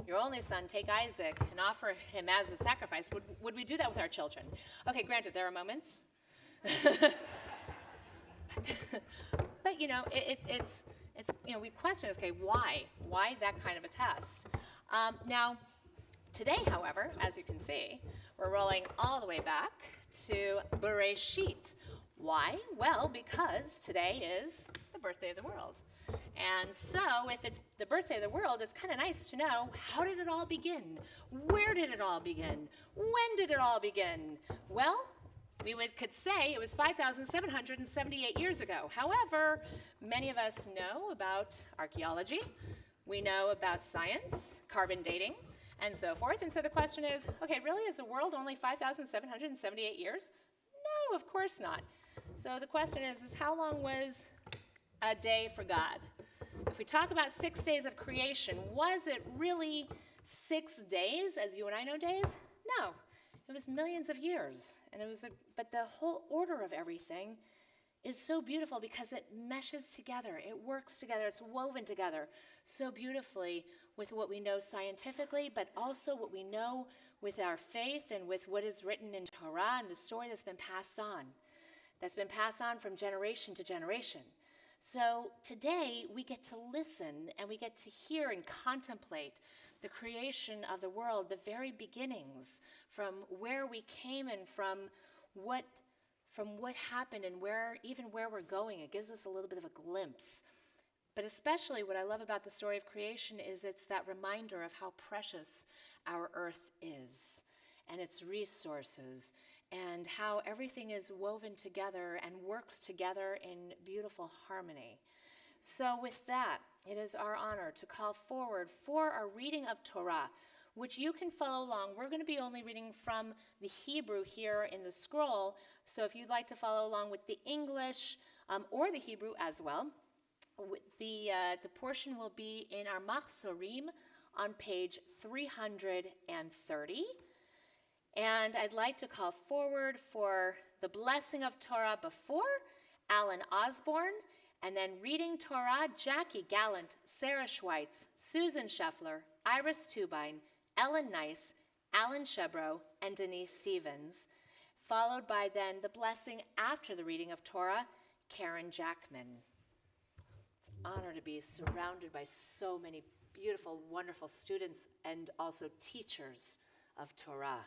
your only son, take Isaac, and offer him as a sacrifice, would we do that with our children? Okay, granted, there are moments. But it's we question, okay, why that kind of a test? Now, today, however, as you can see, we're rolling all the way back to Bereshit. Why? Well, because today is the birthday of the world. And so, if it's the birthday of the world, it's kind of nice to know, how did it all begin? Where did it all begin? When did it all begin? Well, we could say it was 5,778 years ago. However, many of us know about archaeology. We know about science, carbon dating, and so forth. And so the question is, okay, really, is the world only 5,778 years? No, of course not. So the question is how long was a day for God? If we talk about 6 days of creation, was it really 6 days, as you and I know days? No. It was millions of years, and but the whole order of everything is so beautiful because it meshes together, it works together, it's woven together so beautifully with what we know scientifically, but also what we know with our faith and with what is written in Torah and the story that's been passed on from generation to generation. So today we get to listen and we get to hear and contemplate the creation of the world, the very beginnings, from where we came and from what happened and where we're going. It gives us a little bit of a glimpse. But especially what I love about the story of creation is it's that reminder of how precious our earth is and its resources and how everything is woven together and works together in beautiful harmony. So with that, it is our honor to call forward for our reading of Torah, which you can follow along. We're going to be only reading from the Hebrew here in the scroll, so if you'd like to follow along with the English or the Hebrew as well, the portion will be in our Machzorim on page 330. And I'd like to call forward for the Blessing of Torah before Alan Osborne, and then Reading Torah, Jackie Gallant, Sarah Schweitz, Susan Scheffler, Iris Tubine, Ellen Nice, Alan Shebro, and Denise Stevens, followed by then the blessing after the Reading of Torah, Karen Jackman. It's an honor to be surrounded by so many beautiful, wonderful students and also teachers of Torah.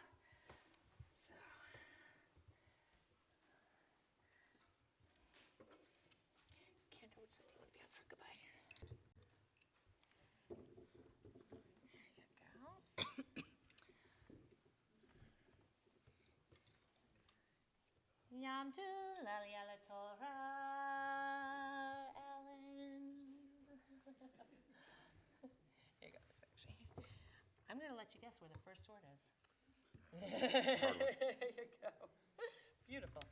Yam Tulal Yala Torah, Ellen. Here you go. That's actually. I I'm going to let you guess where the first sword is. Hard one. There you go. Beautiful.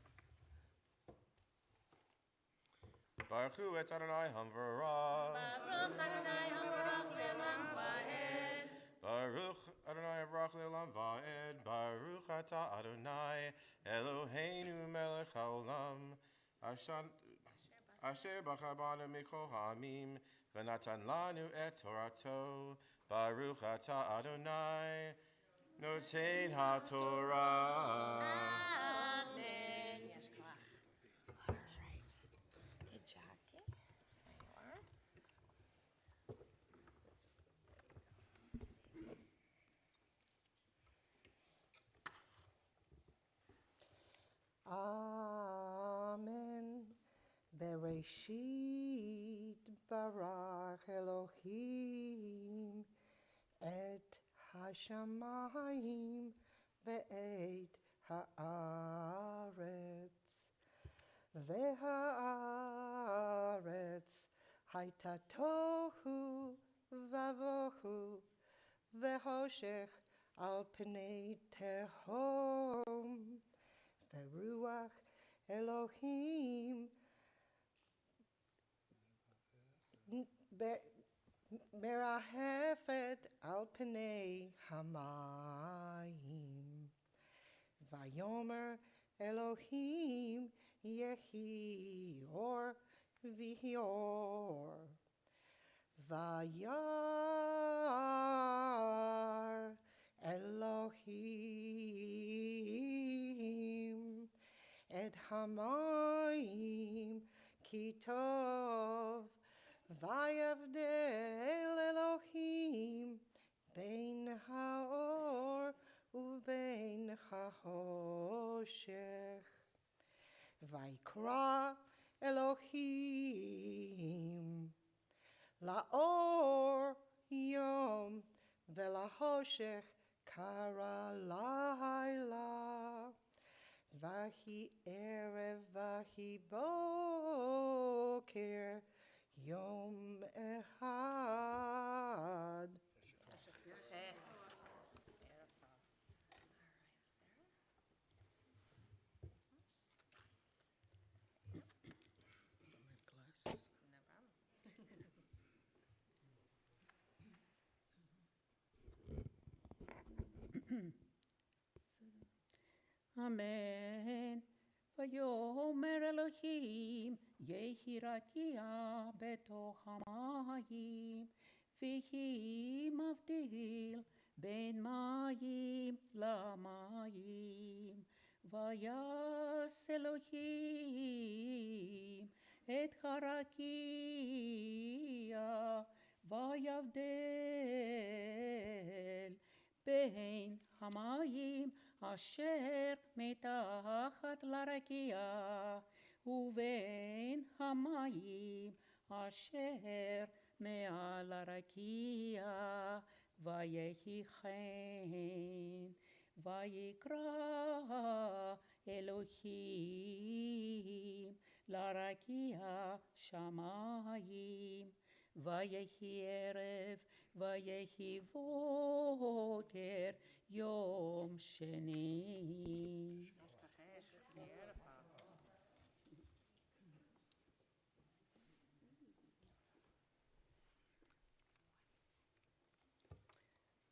Baruch hu et Adonai hamvarah. Baruch Adonai habarach le'olam va'ed. Baruch Adonai habarach le'olam va'ed. Baruch atah Adonai Eloheinu melech haolam. Asher bachar banu mikol ha'amim v'natan lanu et Torato. Baruch atah Adonai noten Haftorah. Amen. Yes, koach. All right. Good job, Kay. There you are. Amen. Bereshit barach Elohim et hashamayim ve'et haaretz. Ve'haaretz hayta tohu vavohu ve'hoshech al pnei tehom. Ve'ruach Elohim merahefet al pnei hamayim. Vayomer Elohim yehi or vihior. Vayar Elohim et hamayim ki tov. Vayavdel Elohim bein haor uvein hahoshech. Vaikra Elohim laor yom velahoshech kara laila. Vahi erev vahi boker yom echad. Beautiful. All right, Sarah. Glasses. No problem. Amen. Vayomer Elohim yehi rakia betoch hamayim vihi mavdil ben mayim lamayim. Vayas Elohim et harakia vayavdel ben hamayim asher מתחת לרקיע ובין המים אשר מעל הרקיע ויהי כן ויקרא אלוהים לרקיע שמיים ויהי ערב ויהי בוקר יום שני.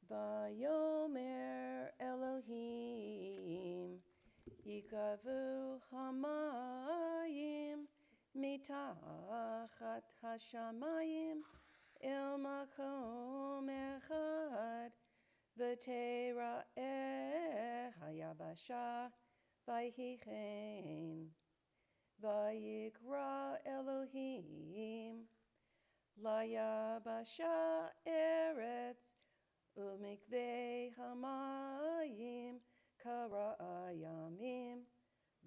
Vayomer Elohim yikavu hamayim mitachat hashamayim el makom echad v'tera'eh hayabasha vayhi chen vayikra Elohim layabasha eretz umikvei hamayim karayamim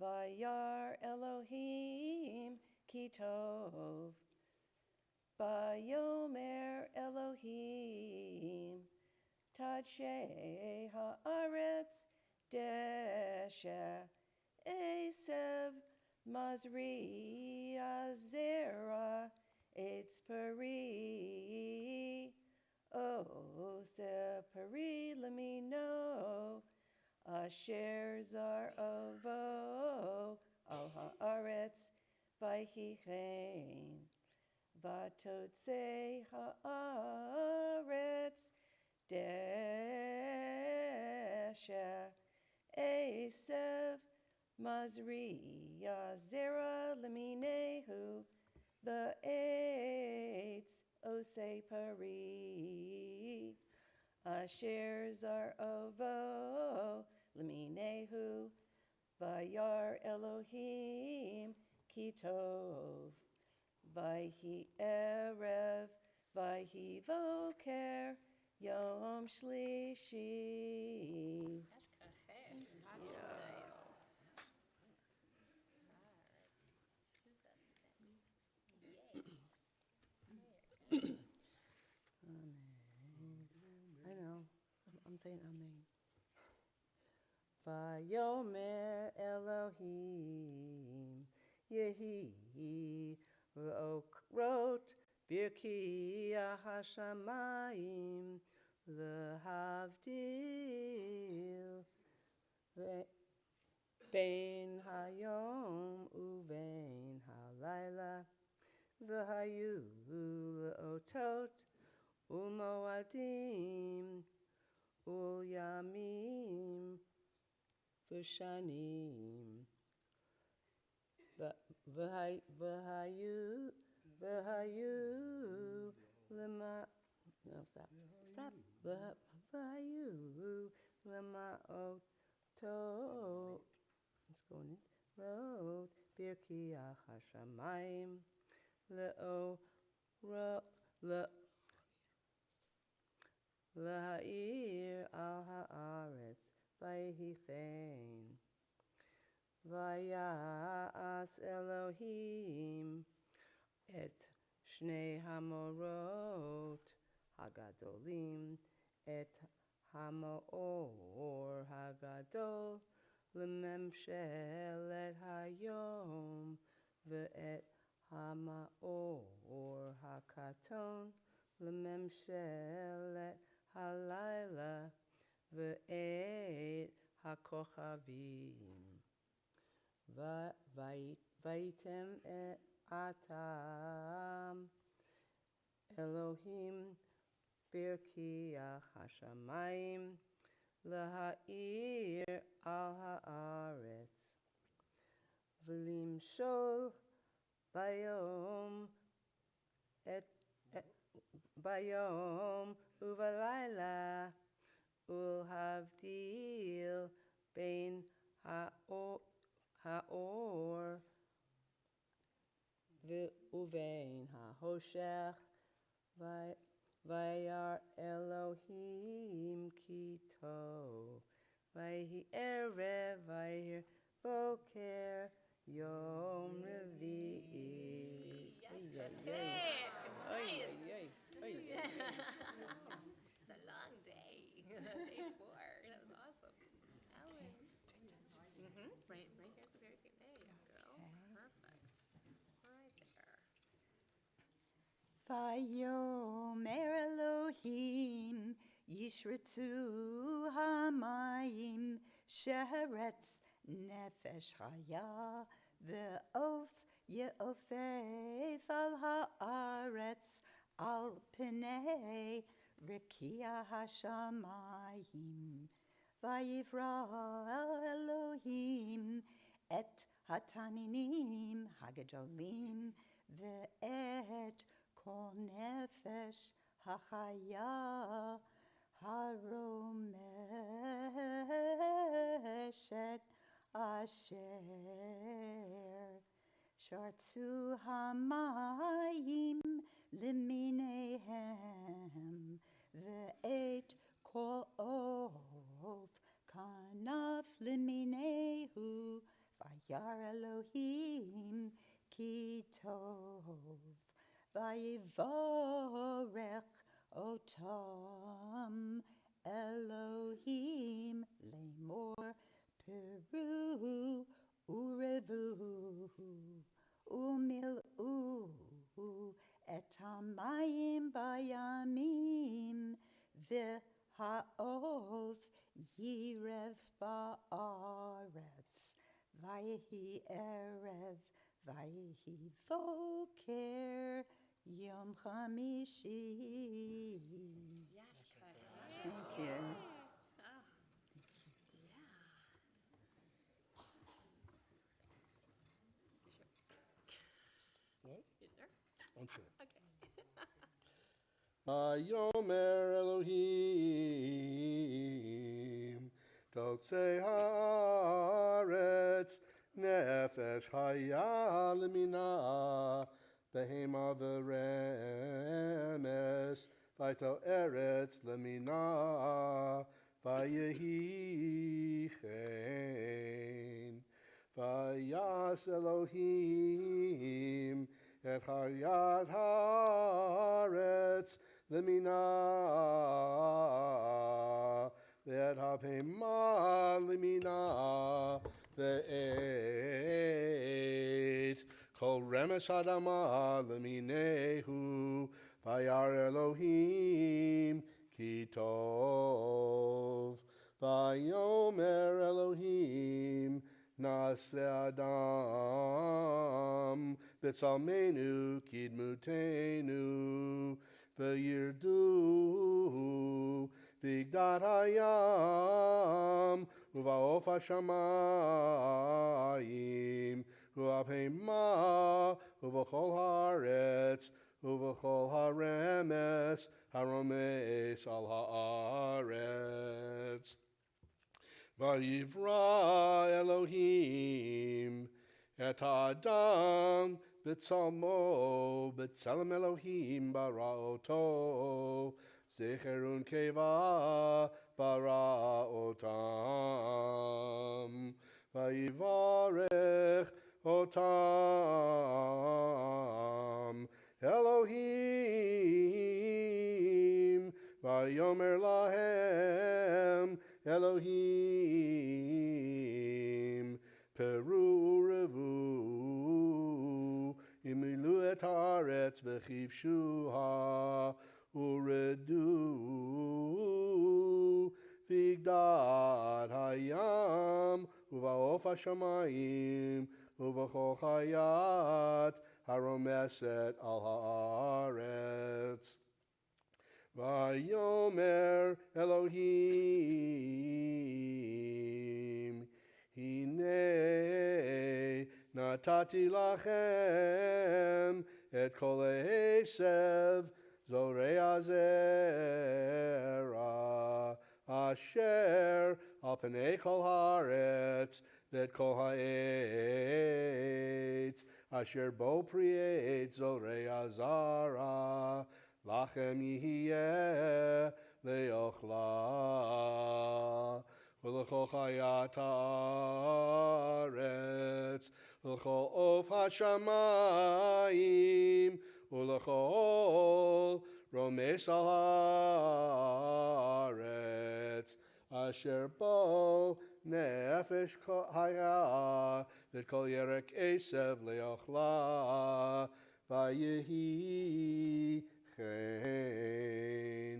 vayar Elohim ki tov. Vayomer Elohim tadshei haaretz deshe esev mazri azera etz peri Ose peri lemino, asher zar ovo, al haaretz vayhichein. Vatotse haaretz desha esev mazriya zera leminehu va'etz ose pari asher zar ovo leminehu vayar Elohim kitov vayhi erev vayhi voker yom shlishi. I know. I'm saying amen. Vayomer Elohim Yehi Rot Birki Hashamayim Lehavdil Bein Hayom Uvein Halayla V'hayu Leotot Umoadim Ulyamim V'shanim V'hayu Lema. No, stop. V'hayu Lema Oto. Let's go in. Rot Birki Hashamayim Leo La'ir al haaretz vayhichein vayas Elohim et shnei hamorot hagadolim et hamoor hagadol lememshelet hayom ve'et hamaor hakaton lememshelet halayla ve'et hakochavim vaitem atam Elohim birki hashamayim laha'ir al haaretz v'limshol bayom bayom uvalayla ulhavdil bein haor uvein hahoshech vayar Elohim kito vayhi erev vayir boker yom revi'i. It's a long day. Day 4. That was awesome. Alan. Right here at the very beginning. There you go. Perfect. Right there. Vayomer Elohim yishretu hamayim sheretz nefesh chaya ve'of ye'ofef al haaretz al pnei rikia hashamayim vayivra Elohim et hataninim hagadolim ve'et kol nefesh hachaya haromeshet asher shartu hamayim liminehem ve'et kol of kanaf liminehu vayar Elohim kitov vayivorech otam Elohim lemor peru urevu umil'u את המים בימים, והעוף יירב בארץ. ויהי ערב, ויהי בוקר, יום חמישי. Thank you. Vayomer Elohim, Totzei haaretz, Nefesh haya lemina, Behema v'remes, Vaito eretz lemina, Vayehi chen. Vayas Elohim, Et hayat haaretz, Lemina, Ve'et ha'pema lemina, Ve'et kol remes adama leminehu, Vayar Elohim ki tov. Vayomer Elohim Na'aseh Adam B'tzalmenu kidmutenu V'yirdu V'igdad hayam Uva'of hashamayim Uva'pema Uva'chol haaretz Uva'chol haremes Haromes al haaretz. Vayivra Elohim et Adam b'tzalmo b'tzelem Elohim bara'oto zecherun keva bara'otam vayivarech otam Elohim vayomer lahem Elohim peru revu imilu et haaretz v'chivshuha uredu v'igdad hayam uva'of hashamayim uva'chol chayat haromeset al haaretz. Vayomer Elohim Hine natati lachem et kol esev zorei azera asher al pnei kol haaretz vet kol ha'etz asher bo pri'etz zorei azara Lachem yihiyeh le'ochla V'lechol chayat haaretz V'lechol of hashamayim V'lechol romes al haaretz Asher bo nefesh haya V'kol yerek esev le'ochla Vayehi chen.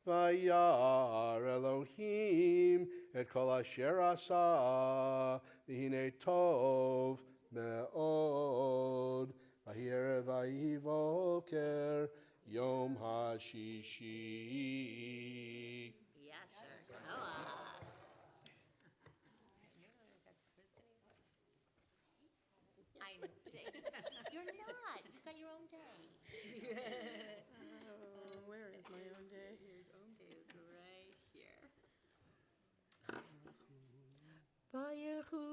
Vayar Elohim et kol asher asa v'hinei tov me'od v'hi'erev v'hi voker yom hashishi. Yeah, sure. Come on. I'm You're not. You got your own day. Where is my own day? Your own day is right here.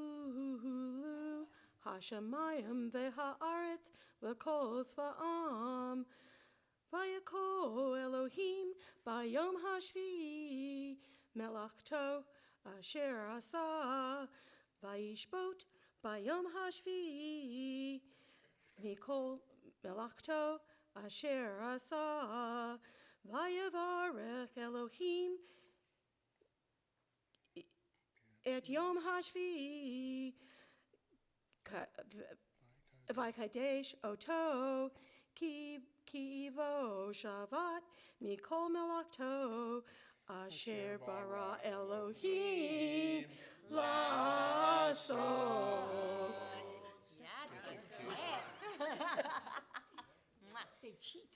Vayehulu hashamayim v'ha'aretz v'kol tzva'am Vayakol Elohim bayom hashvi melachto asher asa vayishbot bayom hashvi mikol melachto asher asa vayavarech Elohim et yom hashvi vaykadesh oto ki ki ivo shavat mikol melachto asher bara Elohim laso. They cheat.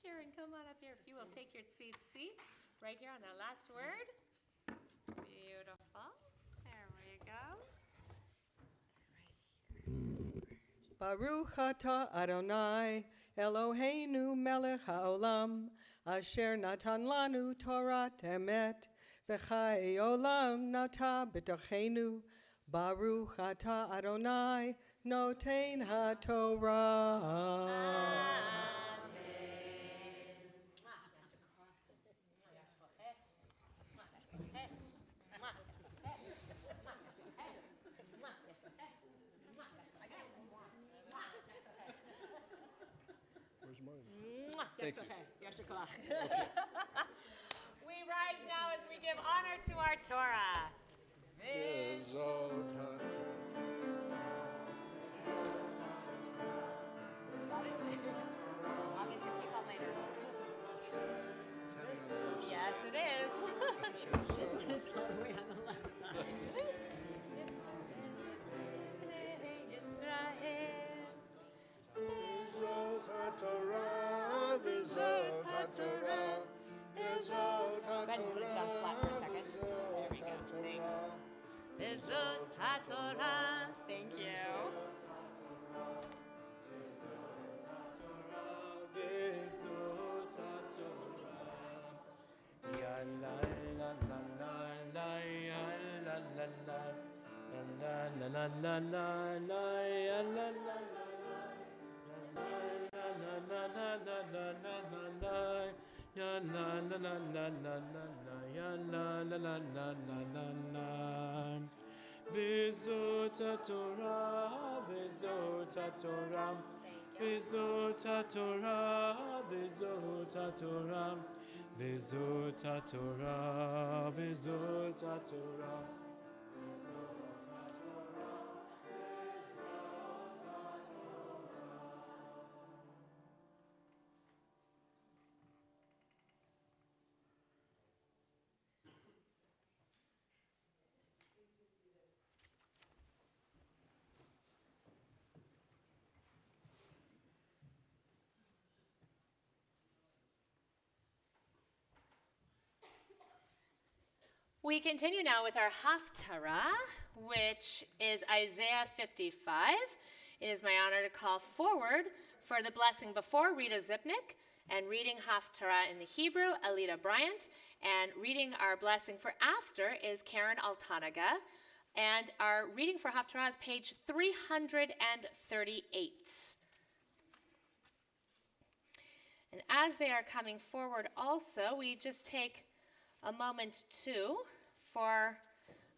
Karen, come on up here if you will take your seat right here on the last word. Beautiful. There we go. Baruch atah Adonai Eloheinu melech haolam asher natan lanu Torah emet v'chai olam nata b'tochenu. Baruch atah Adonai noten haTorah. Where's mine? Thank you. We rise now as we give honor to our Torah. I'll get your people later. Yes, it is. This one is Holloway on the left side. Go ahead and put it down flat for a second. There we go. Thanks. Bezot HaTorah. Thank you. Bezot HaTorah, Bezot HaTorah, Bezot HaTorah, Bezot HaTorah, Bezot HaTorah, Bezot HaTorah. We continue now with our Haftorah, which is Isaiah 55. It is my honor to call forward for the blessing before Rita Zipnik, and reading Haftorah in the Hebrew, Alita Bryant, and reading our blessing for after is Karen Altanaga, and our reading for Haftorah is page 338. And as they are coming forward also, we just take a moment too for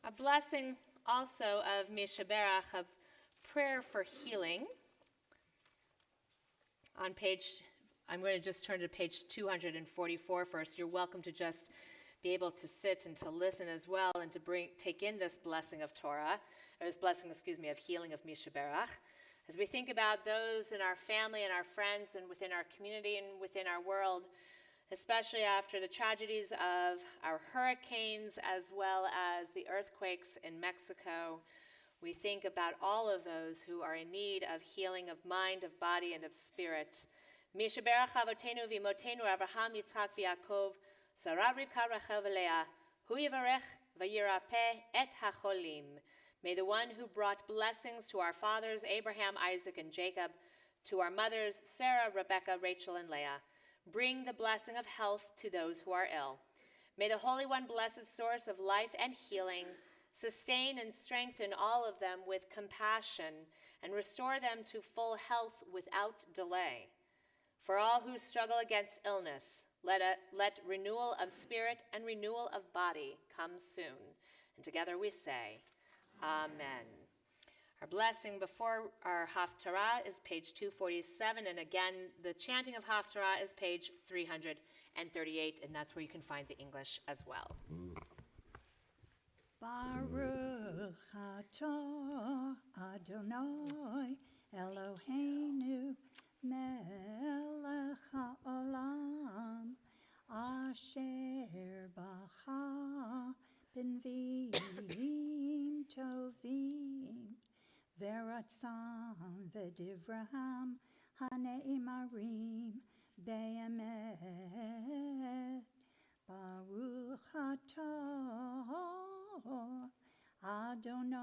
a blessing also of Mishaberach, of prayer for healing. On page, I'm going to just turn to page 244 first. You're welcome to just be able to sit and to listen as well and to take in this blessing of Torah, or this blessing, of healing of Mishaberach. As we think about those in our family and our friends and within our community and within our world, especially after the tragedies of our hurricanes as well as the earthquakes in Mexico, we think about all of those who are in need of healing of mind, of body, and of spirit. Mishaberach avotenu v'imotenu Avraham, Yitzhak v'Yaakov, Sarah, Rivka, Rachel, v'Leah, hu yivarech v'yirapeh et hacholim. May the one who brought blessings to our fathers, Abraham, Isaac, and Jacob, to our mothers, Sarah, Rebekah, Rachel, and Leah, bring the blessing of health to those who are ill. May the Holy One, blessed source of life and healing, sustain and strengthen all of them with compassion and restore them to full health without delay. For all who struggle against illness, let renewal of spirit and renewal of body come soon. And together we say, Amen. Our blessing before our Haftorah is page 247, and again, the chanting of Haftorah is page 338, and that's where you can find the English as well. Baruch atah Adonai Eloheinu melech haolam asher bacha benvim tovim veratzon v'divraham haneimarim be'emet Baruch atah Adonai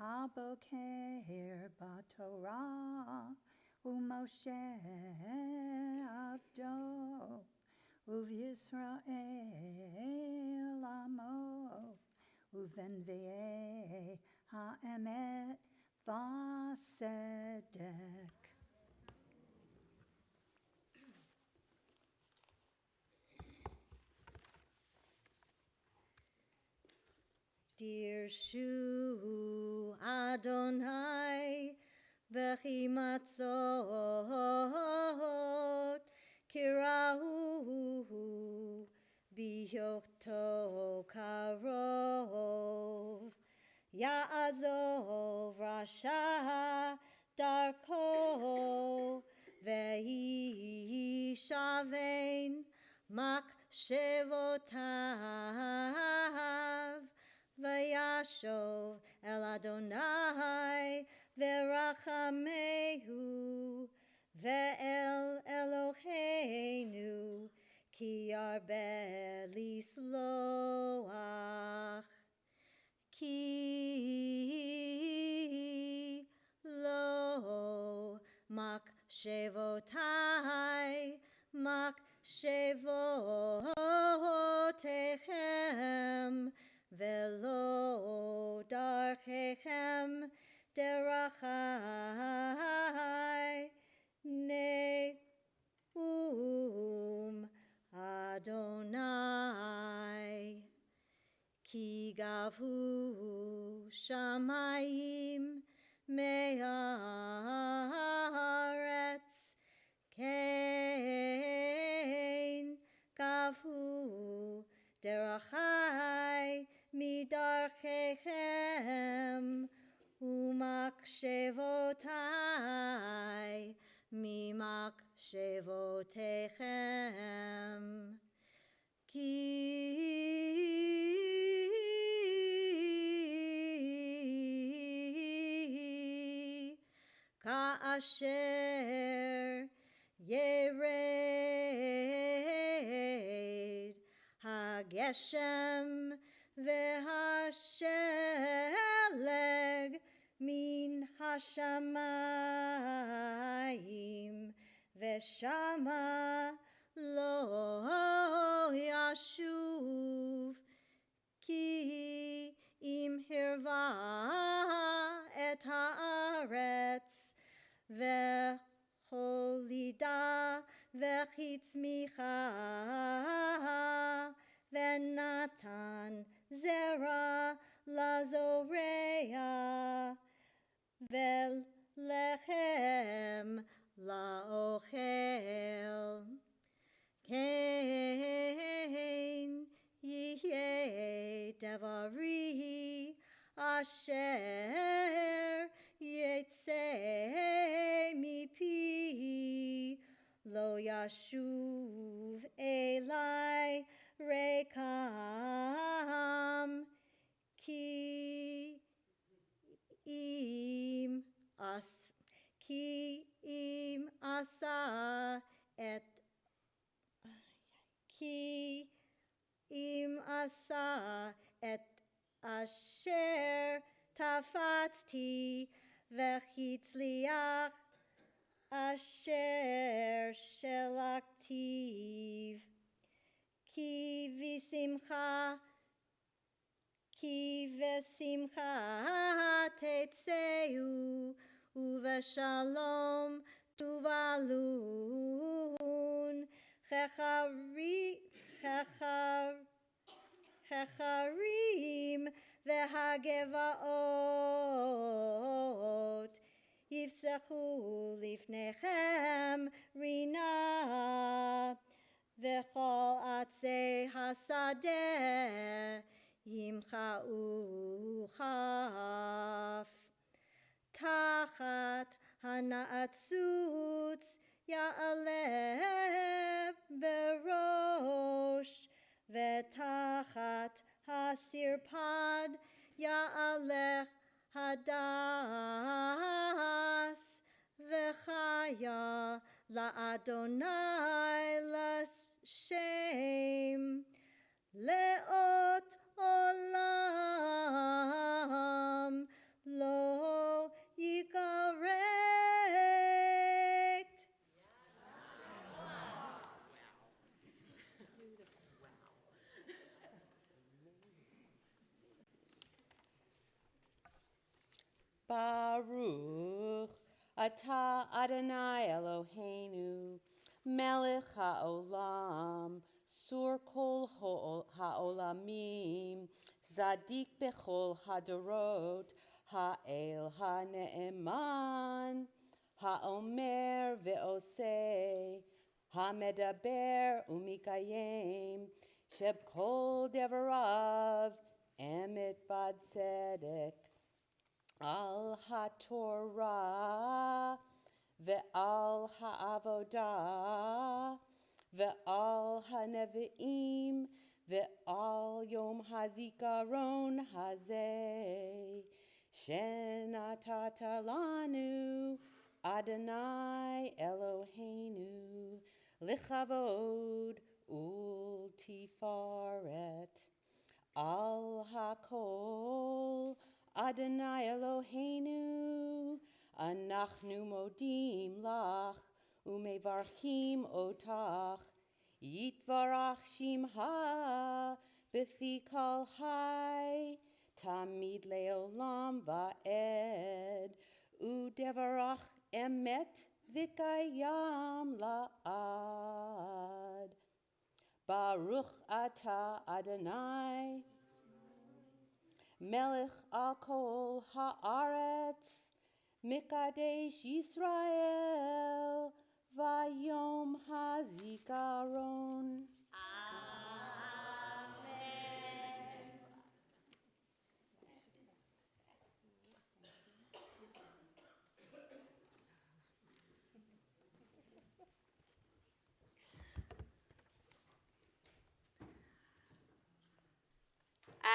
Haboker b'Torah u'Moshe Abdo u'Yisrael Amo u'Venvei ha'emet v'Sedek. Dirshu Adonai v'chimatzot kirahu biyokto karov ya'azov rasha darko ve'yishavein makshavotav Vayashov el Adonai v'rachamehu ve'el Eloheinu ki yarbe lisloach ki lo makshavotai makshevotechem Velo darchechem derachai neum Adonai ki gavhu shamayim me'aretz kein gavhu derachai midarchechem u'makshavotai mimakshevotechem ki ka'asher yered hageshem V'hasheleg min hashamayim v'shama lo yashuv ki im hirva et haaretz v'cholida v'chitzmicha v'natan zera lazorea vel lechem laochel kein yihye davari asher yetzeh mipi lo yashuv elai rekam ki im asa et asher tafatzti v'chitzliach asher shelaktiv ki v'simcha tetzeu uv'shalom tuvalun checharim v'hagevaot yifsechu lifnechem rina v'chol atzei hasadeh yimcha'u chaf ותחת הנעצוץ יעלה בראש, ותחת הסרפד יעלה הדס, וחיה לאדוני לשם לאות עולם לא ייגרק. Baruch Atah Adonai Eloheinu Melech HaOlam Sur Kol HaOlamim Zadik Bechol Hadorot Ha'el HaNe'eman HaOmer Ve'oseh HaMedaber Umikayem Sheb Kol Devarav Emet Bad Tzedek Al Haftorah ve'al ha'avodah ve'al ha'nevi'im ve'al Yom Hazikaron Hazeh Shenatata lanu Adonai Eloheinu lichavod ultifaret al hakol Adonai Eloheinu, anachnu modim lach, umevarchim otach, yitvarach shimha, befi kol hai, tamid leolam va'ed, udevarach emet vikayam la'ad. Baruch atah Adonai, Melech al kol haaretz, Mikadesh Yisrael, Vayom Hazikaron.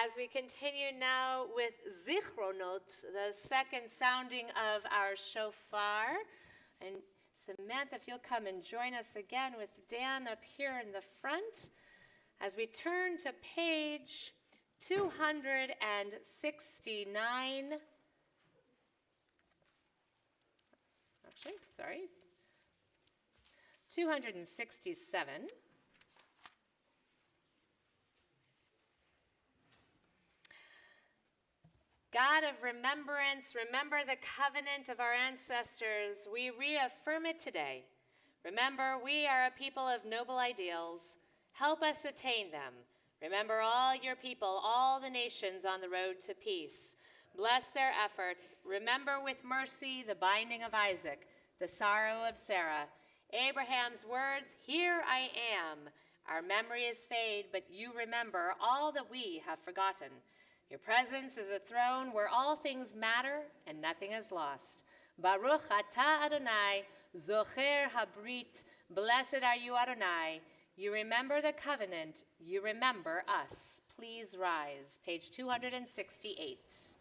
As we continue now with Zichronot, the second sounding of our shofar. And Samantha, if you'll come and join us again with Dan up here in the front, as we turn to page 269. Actually, sorry. 267. God of remembrance, remember the covenant of our ancestors. We reaffirm it today. Remember, we are a people of noble ideals. Help us attain them. Remember all your people, all the nations on the road to peace. Bless their efforts. Remember with mercy the binding of Isaac, the sorrow of Sarah. Abraham's words, "Here I am." Our memories fade, but you remember all that we have forgotten. Your presence is a throne where all things matter and nothing is lost. Baruch atah Adonai, zocher habrit. Blessed are you, Adonai. You remember the covenant. You remember us. Please rise. Page 268.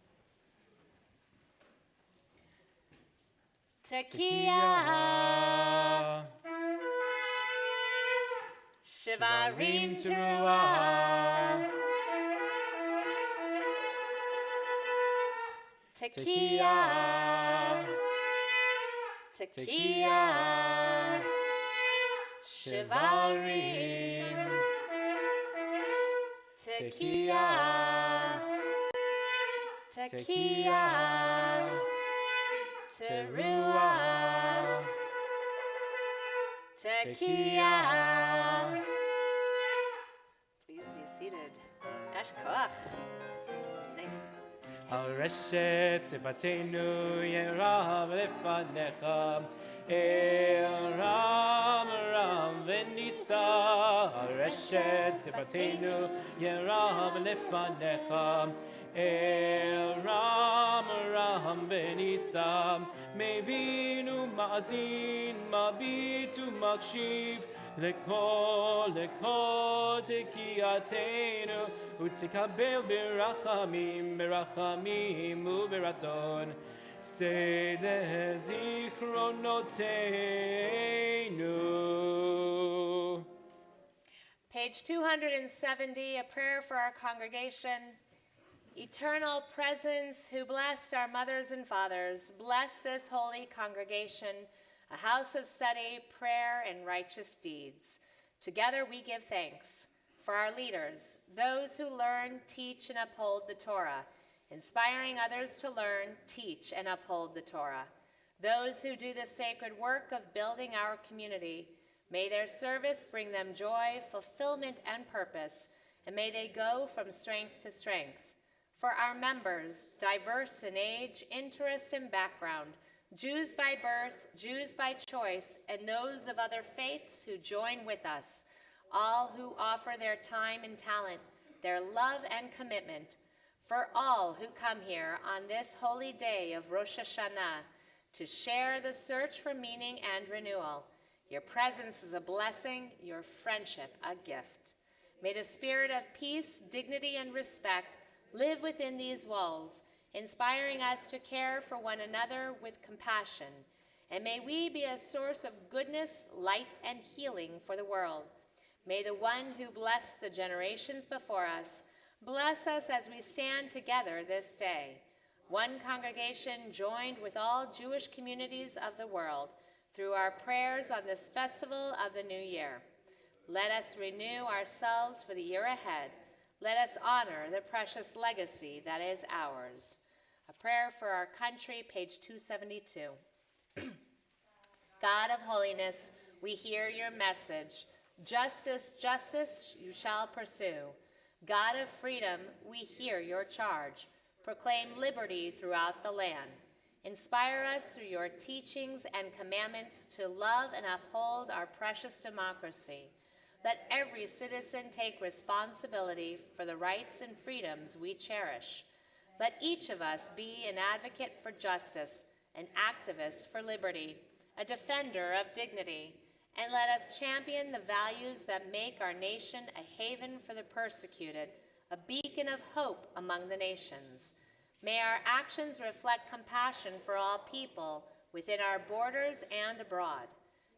Tekiah. Shivarim teruah. Tekiah, Tekiah, Shivarim, Tekiah, Tekiah, Teruah, Tekiah. Please be seated. Eshkoach. Nice. הרשת שפתנו ירם לפניך, רם רם ונישא. הרשת שפתנו ירם לפניך, El Ram Ram Venisam Mevinu Ma'azin Mabitu Makshiv Lekol Tekiyatenu Utikabel Berachamim Uberatzon Seder Zichronotenu. Page 270, a prayer for our congregation. Eternal presence, who blessed our mothers and fathers, bless this holy congregation, a house of study, prayer, and righteous deeds. Together we give thanks for our leaders, those who learn, teach, and uphold the Torah, inspiring others to learn, teach, and uphold the Torah. Those who do the sacred work of building our community, may their service bring them joy, fulfillment, and purpose, and may they go from strength to strength. For our members, diverse in age, interest, and background, Jews by birth, Jews by choice, and those of other faiths who join with us, all who offer their time and talent, their love and commitment, for all who come here on this holy day of Rosh Hashanah to share the search for meaning and renewal. Your presence is a blessing, your friendship a gift. May the spirit of peace, dignity, and respect live within these walls, inspiring us to care for one another with compassion. And may we be a source of goodness, light, and healing for the world. May the one who blessed the generations before us bless us as we stand together this day. One congregation joined with all Jewish communities of the world through our prayers on this festival of the new year. Let us renew ourselves for the year ahead. Let us honor the precious legacy that is ours. A prayer for our country, page 272. God of holiness, we hear your message. Justice, justice you shall pursue. God of freedom, we hear your charge. Proclaim liberty throughout the land. Inspire us through your teachings and commandments to love and uphold our precious democracy. Let every citizen take responsibility for the rights and freedoms we cherish. Let each of us be an advocate for justice, an activist for liberty, a defender of dignity, and let us champion the values that make our nation a haven for the persecuted, a beacon of hope among the nations. May our actions reflect compassion for all people within our borders and abroad.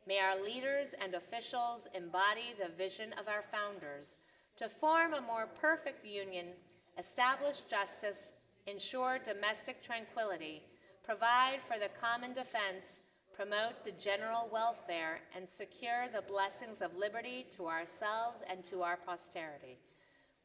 May our leaders and officials embody the vision of our founders to form a more perfect union, establish justice, ensure domestic tranquility, provide for the common defense, promote the general welfare, and secure the blessings of liberty to ourselves and to our posterity.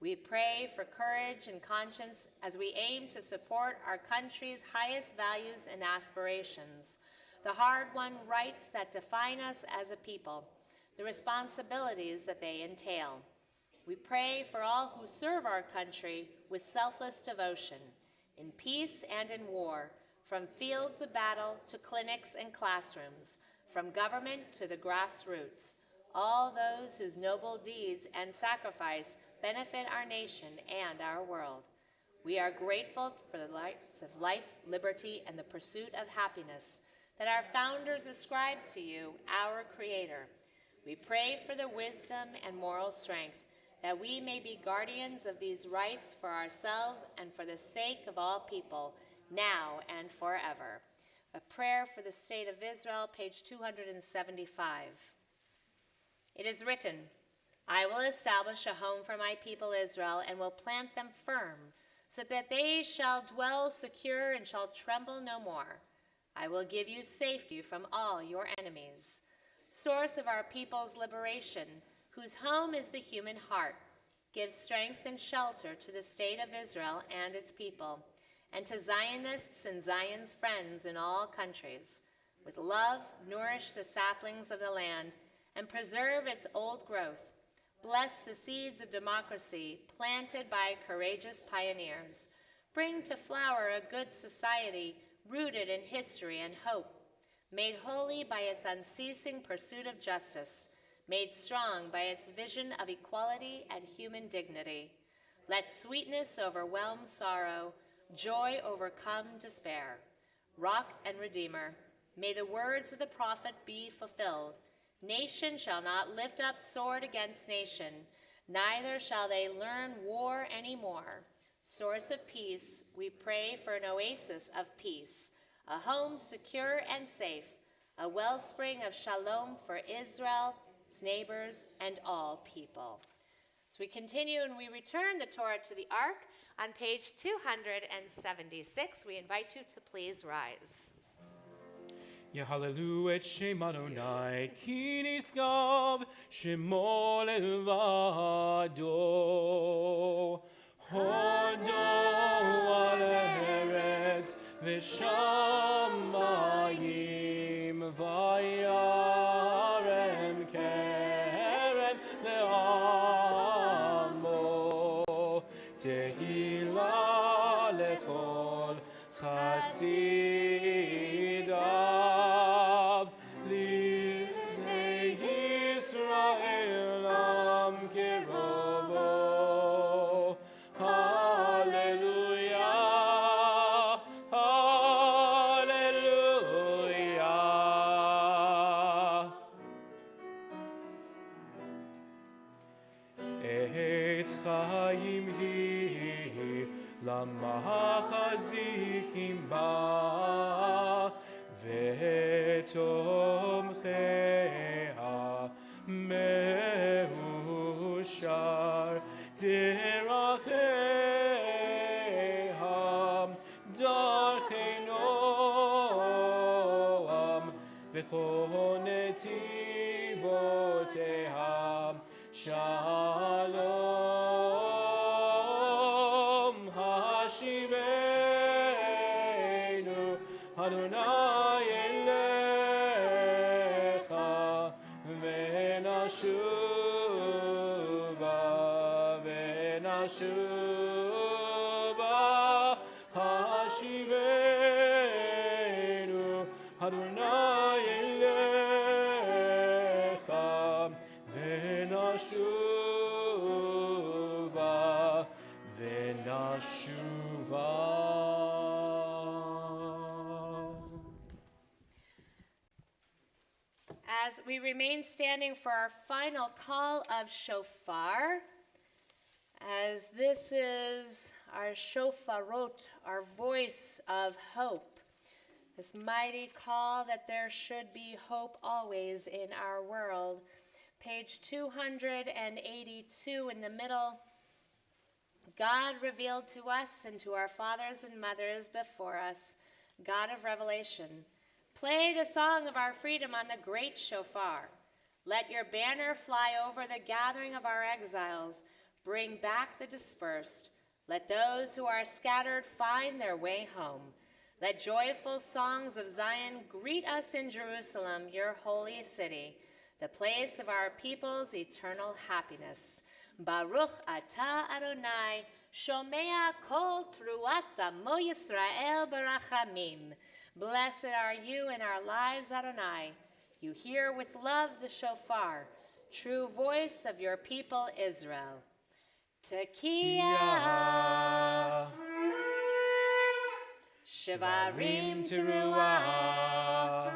We pray for courage and conscience as we aim to support our country's highest values and aspirations, the hard-won rights that define us as a people, the responsibilities that they entail. We pray for all who serve our country with selfless devotion, in peace and in war, from fields of battle to clinics and classrooms, from government to the grassroots, all those whose noble deeds and sacrifice benefit our nation and our world. We are grateful for the rights of life, liberty, and the pursuit of happiness that our founders ascribed to you, our Creator. We pray for the wisdom and moral strength that we may be guardians of these rights for ourselves and for the sake of all people, now and forever. A prayer for the state of Israel, page 275. It is written, I will establish a home for my people Israel and will plant them firm, so that they shall dwell secure and shall tremble no more. I will give you safety from all your enemies. Source of our people's liberation, whose home is the human heart, give strength and shelter to the state of Israel and its people, and to Zionists and Zion's friends in all countries. With love, nourish the saplings of the land and preserve its old growth. Bless the seeds of democracy planted by courageous pioneers. Bring to flower a good society rooted in history and hope, made holy by its unceasing pursuit of justice, made strong by its vision of equality and human dignity. Let sweetness overwhelm sorrow, joy overcome despair. Rock and Redeemer, may the words of the prophet be fulfilled. Nation shall not lift up sword against nation, neither shall they learn war anymore. Source of peace, we pray for an oasis of peace, a home secure and safe, a wellspring of shalom for Israel, its neighbors, and all people. As we continue and we return the Torah to the Ark on page 276, we invite you to please rise. Yahallelu et Shem Adonai, ki nisgav Shemo levado. Hodo al eretz v'shamayim vayarem keren le'amo. Tehila lechol chasidav libnei Yisrael am kerovo. Hallelujah, hallelujah. Eitz chaim hi, lama chazikim ba, vetomchea meushar deracheham darchei noam v'chol netivoteham shalom. Hashivenu Adonai elecha v'nashuva Hashivenu Adonai elecha v'nashuva. As we remain standing for our final call of shofar, as this is our shofarot, our voice of hope, this mighty call that there should be hope always in our world. Page 282 in the middle. God revealed to us and to our fathers and mothers before us, God of revelation. Play the song of our freedom on the great shofar. Let your banner fly over the gathering of our exiles. Bring back the dispersed. Let those who are scattered find their way home. Let joyful songs of Zion greet us in Jerusalem, your holy city, the place of our people's eternal happiness. Baruch atah Adonai, shomea kol truat amo Yisrael barachamim. Blessed are you in our lives, Adonai. You hear with love the shofar, true voice of your people Israel. Tekiah, Shivarim Teruah.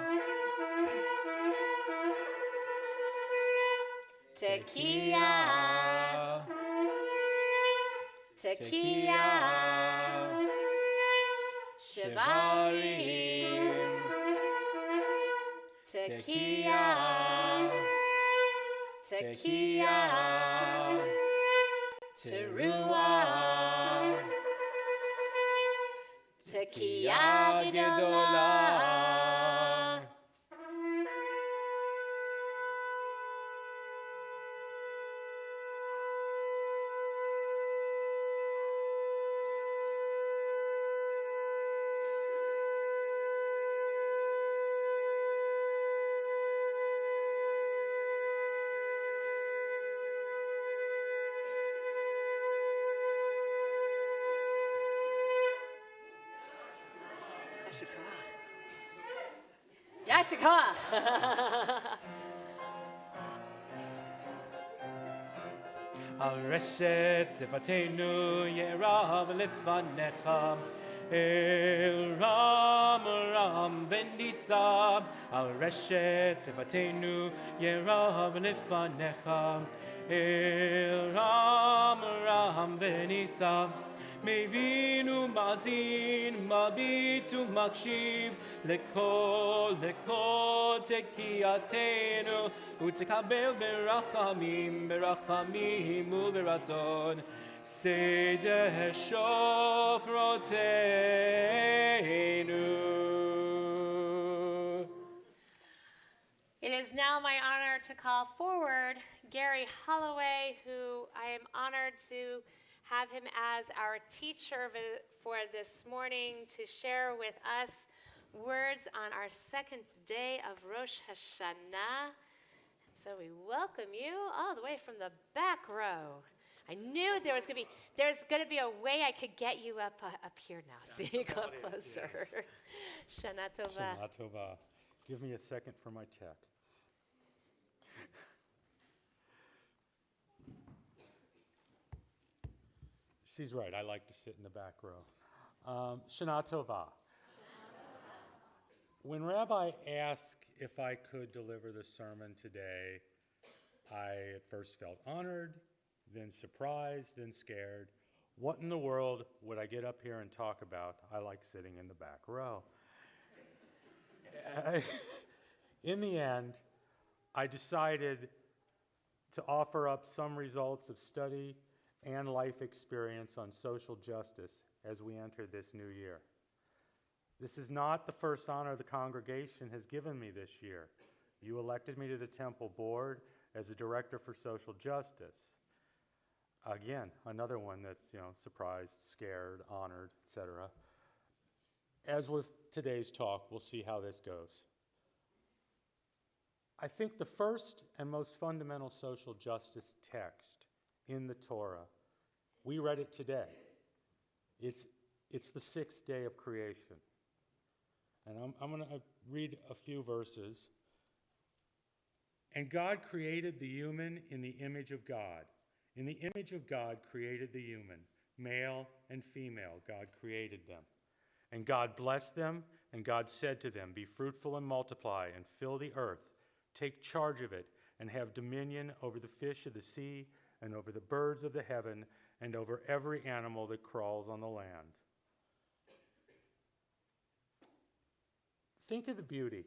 Tekiah, Tekiah, Shivarim, Tekiah, Tekiah, Teruah, Tekiah Gedolah. Yashikoach. al reshet sifatenu yerav lefanecha. El Ram Ram Vendisa al Reshet Sifatenu Yerav Lefanecha. El Ram Ram Vendisa Mevinu Mazin Mabitu Makshiv Lekol Tekiatenu Utekabel Berachamim Berachamim Uberatzon Seder Shofroteinu. It is now my honor to call forward Gary Holloway, who I am honored to have him as our teacher for this morning to share with us words on our second day of Rosh Hashanah. So we welcome you all the way from the back row. I knew there's going to be a way I could get you up here now, so you go closer. Yes. Shana Tova. Shana Tova. Give me a second for my tech. She's right. I like to sit in the back row. Shana Tova. When Rabbi asked if I could deliver the sermon today, I at first felt honored, then surprised, then scared. What in the world would I get up here and talk about? I like sitting in the back row. In the end, I decided to offer up some results of study and life experience on social justice as we enter this new year. This is not the first honor the congregation has given me this year. You elected me to the temple board as a director for social justice. Again, another one that's, surprised, scared, honored, etc. As with today's talk, we'll see how this goes. I think the first and most fundamental social justice text in the Torah, we read it today. It's the sixth day of creation. And I'm going to read a few verses. And God created the human in the image of God. In the image of God created the human, male and female, God created them. And God blessed them, and God said to them, "Be fruitful and multiply, and fill the earth. Take charge of it, and have dominion over the fish of the sea, and over the birds of the heaven, and over every animal that crawls on the land." Think of the beauty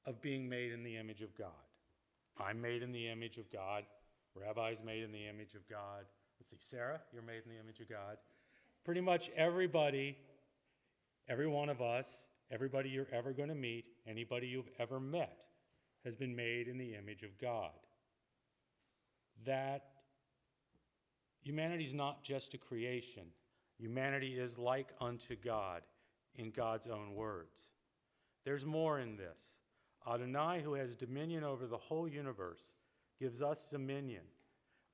of being made in the image of God. I'm made in the image of God. Rabbi's made in the image of God. Let's see, Sarah, you're made in the image of God. Pretty much everybody, every one of us, everybody you're ever going to meet, anybody you've ever met, has been made in the image of God. That humanity is not just a creation. Humanity is like unto God in God's own words. There's more in this. Adonai, who has dominion over the whole universe, gives us dominion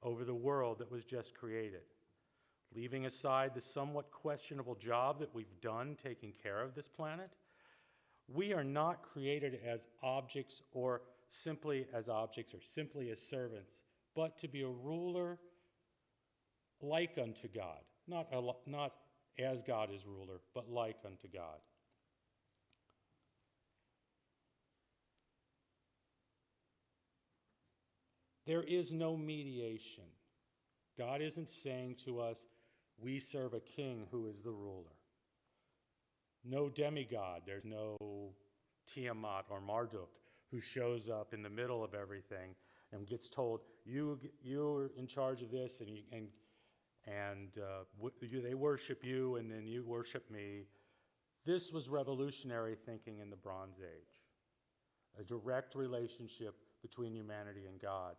over the world that was just created. Leaving aside the somewhat questionable job that we've done taking care of this planet, we are not created as objects or simply as servants, but to be a ruler like unto God. Not as God is ruler, but like unto God. There is no mediation. God isn't saying to us, we serve a king who is the ruler. No demigod. There's no Tiamat or Marduk who shows up in the middle of everything and gets told, you're in charge of this, and they worship you, and then you worship me. This was revolutionary thinking in the Bronze Age, a direct relationship between humanity and God.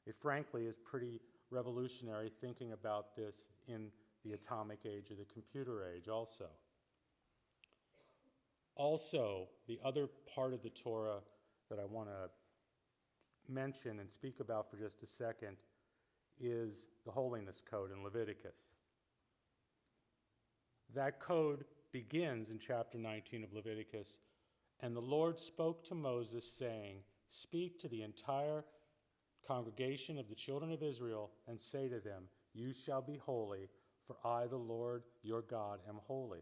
It frankly is pretty revolutionary thinking about this in the atomic age or the computer age also. Also, the other part of the Torah that I want to mention and speak about for just a second is the Holiness Code in Leviticus. That code begins in chapter 19 of Leviticus, "And the Lord spoke to Moses, saying, Speak to the entire congregation of the children of Israel and say to them, you shall be holy, for I, the Lord your God, am holy.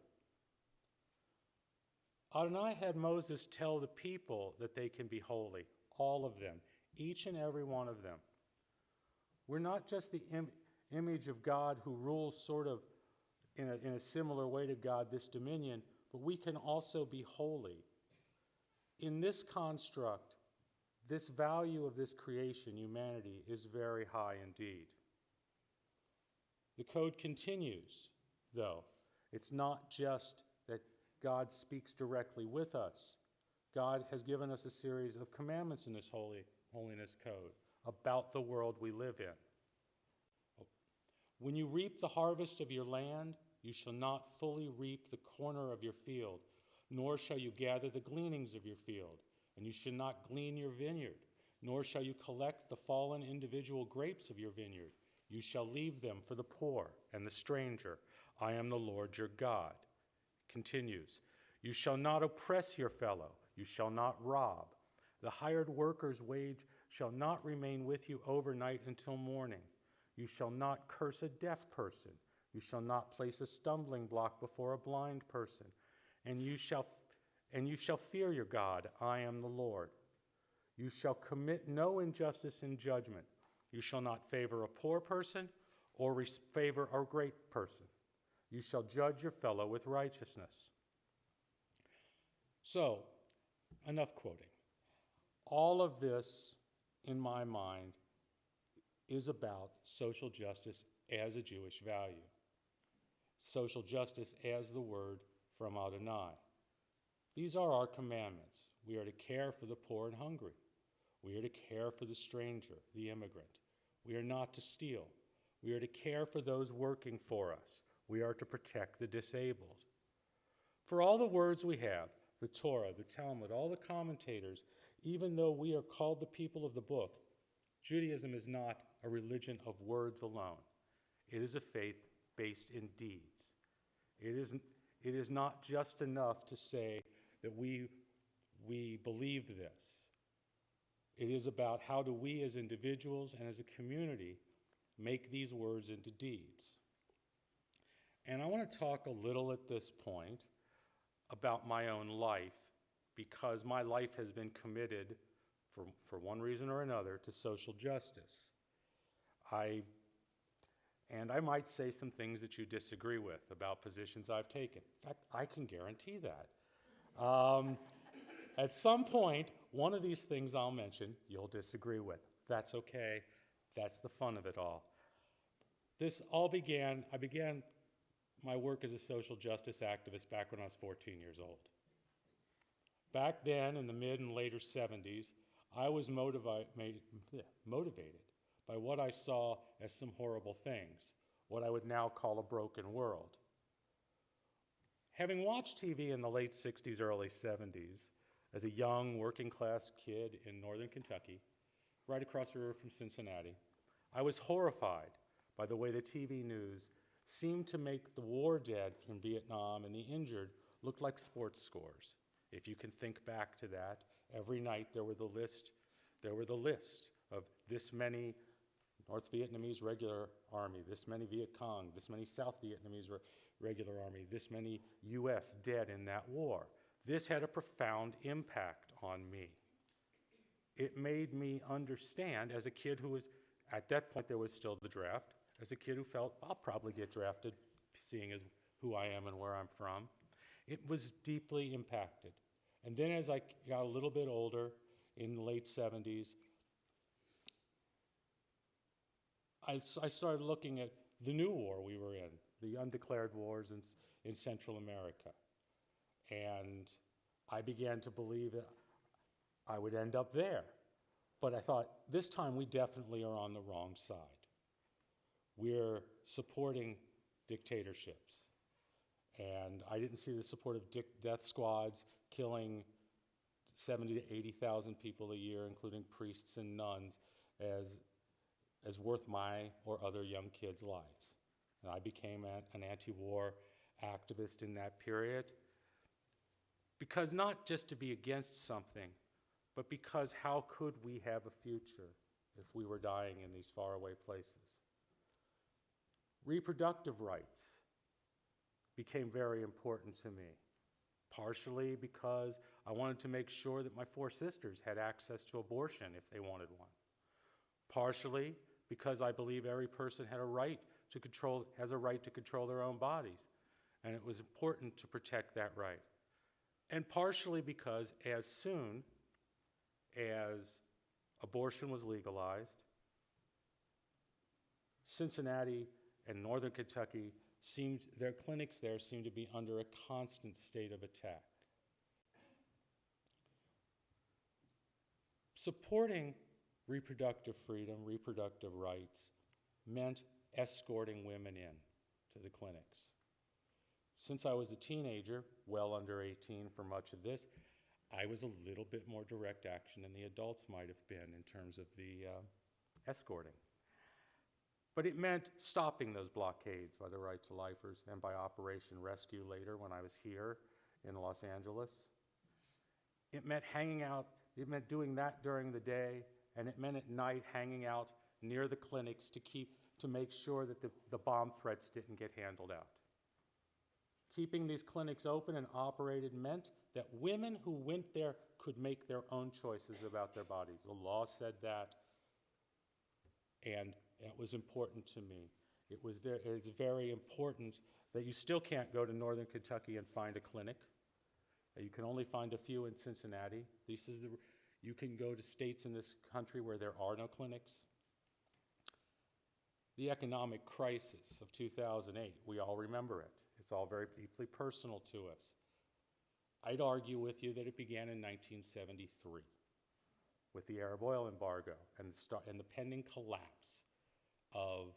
Adonai had Moses tell the people that they can be holy, all of them, each and every one of them. We're not just the image of God who rules sort of in a similar way to God, this dominion, but we can also be holy. In this construct, this value of this creation, humanity, is very high indeed. The code continues, though. It's not just that God speaks directly with us. God has given us a series of commandments in this holiness code about the world we live in. When you reap the harvest of your land, you shall not fully reap the corner of your field, nor shall you gather the gleanings of your field, and you shall not glean your vineyard, nor shall you collect the fallen individual grapes of your vineyard. You shall leave them for the poor and the stranger. I am the Lord your God. Continues, you shall not oppress your fellow. You shall not rob. The hired worker's wage shall not remain with you overnight until morning. You shall not curse a deaf person. You shall not place a stumbling block before a blind person. And you shall fear your God. I am the Lord. You shall commit no injustice in judgment. You shall not favor a poor person or favor a great person. You shall judge your fellow with righteousness. So, enough quoting. All of this, in my mind, is about social justice as a Jewish value. Social justice as the word from Adonai. These are our commandments. We are to care for the poor and hungry. We are to care for the stranger, the immigrant. We are not to steal. We are to care for those working for us. We are to protect the disabled. For all the words we have, the Torah, the Talmud, all the commentators, even though we are called the people of the book, Judaism is not a religion of words alone. It is a faith based in deeds. It is not just enough to say that we believe this. It is about how do we as individuals and as a community make these words into deeds. And I want to talk a little at this point about my own life, because my life has been committed, for one reason or another, to social justice. I might say some things that you disagree with about positions I've taken. In fact, I can guarantee that. At some point, one of these things I'll mention, you'll disagree with. That's okay. That's the fun of it all. I began my work as a social justice activist back when I was 14 years old. Back then, in the mid and later 70s, I was motivated by what I saw as some horrible things, what I would now call a broken world. Having watched TV in the late 60s, early 70s, as a young working-class kid in northern Kentucky, right across the river from Cincinnati, I was horrified by the way the TV news seemed to make the war dead from Vietnam and the injured look like sports scores. If you can think back to that, every night there were the list of this many North Vietnamese regular army, this many Viet Cong, this many South Vietnamese regular army, this many US dead in that war. This had a profound impact on me. It made me understand, as a kid who was, at that point there was still the draft, as a kid who felt, I'll probably get drafted, seeing as who I am and where I'm from. It was deeply impacted. And then as I got a little bit older, in the late 70s, I started looking at the new war we were in, the undeclared wars in Central America. And I began to believe that I would end up there. But I thought, this time we definitely are on the wrong side. We're supporting dictatorships. And I didn't see the support of death squads killing 70,000 to 80,000 people a year, including priests and nuns, as worth my or other young kids' lives. And I became an anti-war activist in that period, because not just to be against something, but because how could we have a future if we were dying in these faraway places. Reproductive rights became very important to me, partially because I wanted to make sure that my 4 sisters had access to abortion if they wanted one, partially because I believe every person has a right to control their own bodies, and it was important to protect that right, and partially because as soon as abortion was legalized, Cincinnati and northern Kentucky their clinics there seemed to be under a constant state of attack. Supporting reproductive freedom, reproductive rights, meant escorting women in to the clinics. Since I was a teenager, well under 18 for much of this, I was a little bit more direct action than the adults might have been in terms of the escorting. But it meant stopping those blockades by the Right to Lifers and by Operation Rescue later when I was here in Los Angeles. It meant hanging out, it meant doing that during the day, and it meant at night hanging out near the clinics to make sure that the bomb threats didn't get handled out. Keeping these clinics open and operated meant that women who went there could make their own choices about their bodies. The law said that, and it was important to me. It's very important that you still can't go to northern Kentucky and find a clinic. You can only find a few in Cincinnati. You can go to states in this country where there are no clinics. The economic crisis of 2008, we all remember it. It's all very deeply personal to us. I'd argue with you that it began in 1973 with the Arab oil embargo and the pending collapse of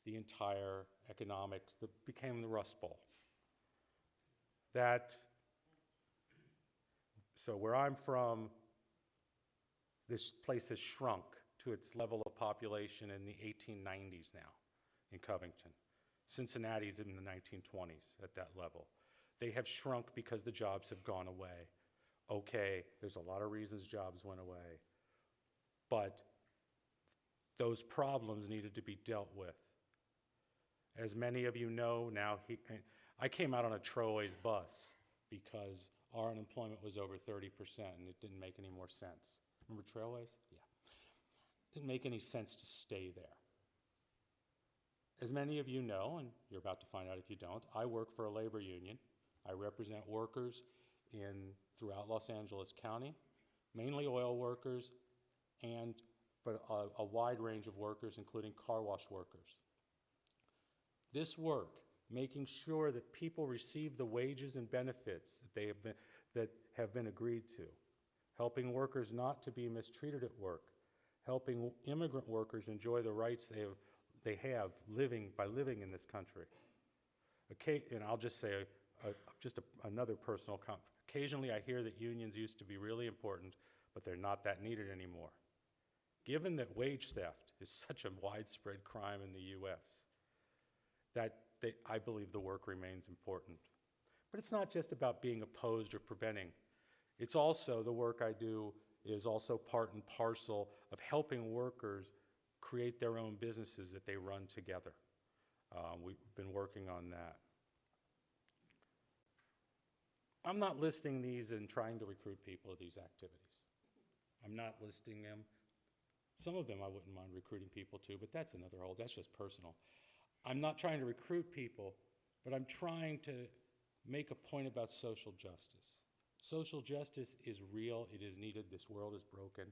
the entire economics that became the Rust Bowl. So where I'm from, this place has shrunk to its level of population in the 1890s now in Covington. Cincinnati's in the 1920s at that level. They have shrunk because the jobs have gone away. Okay, there's a lot of reasons jobs went away, but those problems needed to be dealt with. As many of you know now, I came out on a Troy's bus because our unemployment was over 30% and it didn't make any more sense. Remember Trailways? Yeah. Didn't make any sense to stay there. As many of you know, and you're about to find out if you don't, I work for a labor union. I represent workers throughout Los Angeles County, mainly oil workers, but a wide range of workers, including car wash workers. This work, making sure that people receive the wages and benefits that have been agreed to, helping workers not to be mistreated at work, helping immigrant workers enjoy the rights they have by living in this country. And I'll just say another personal comment. Occasionally I hear that unions used to be really important, but they're not that needed anymore. Given that wage theft is such a widespread crime in the U.S., I believe the work remains important. But it's not just about being opposed or preventing. It's also, the work I do is also part and parcel of helping workers create their own businesses that they run together. We've been working on that. I'm not listing these and trying to recruit people to these activities. I'm not listing them. Some of them I wouldn't mind recruiting people to, but that's just personal. I'm not trying to recruit people, but I'm trying to make a point about social justice. Social justice is real, it is needed, this world is broken.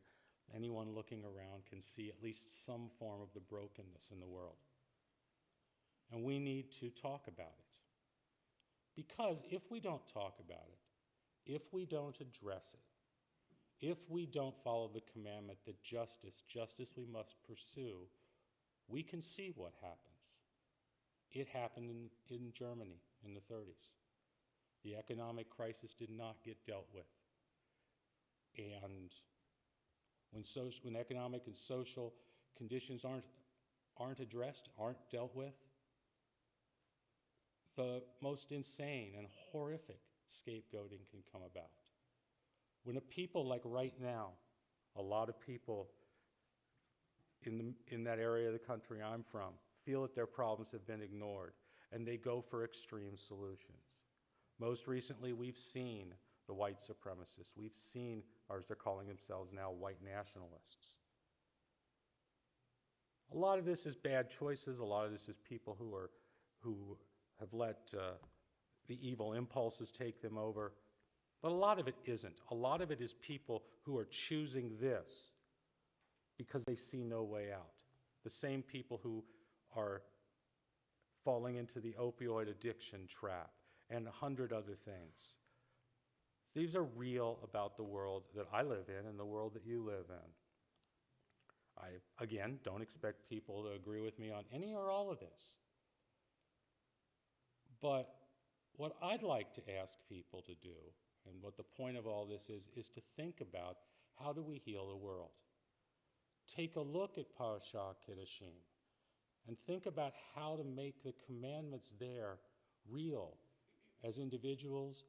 Anyone looking around can see at least some form of the brokenness in the world. And we need to talk about it. Because if we don't talk about it, if we don't address it, if we don't follow the commandment that justice we must pursue, we can see what happens. It happened in Germany in the 30s. The economic crisis did not get dealt with. And when economic and social conditions aren't addressed, aren't dealt with, the most insane and horrific scapegoating can come about. When a people like right now, a lot of people in that area of the country I'm from feel that their problems have been ignored, and they go for extreme solutions. Most recently, we've seen the white supremacists. We've seen, or as they're calling themselves now, white nationalists. A lot of this is bad choices. A lot of this is people who have let the evil impulses take them over. But a lot of it isn't. A lot of it is people who are choosing this because they see no way out. The same people who are falling into the opioid addiction trap and 100 other things. These are real about the world that I live in and the world that you live in. I, again, don't expect people to agree with me on any or all of this. But what I'd like to ask people to do, and what the point of all this is to think about how do we heal the world. Take a look at Parashat Kedoshim and think about how to make the commandments there real as individuals,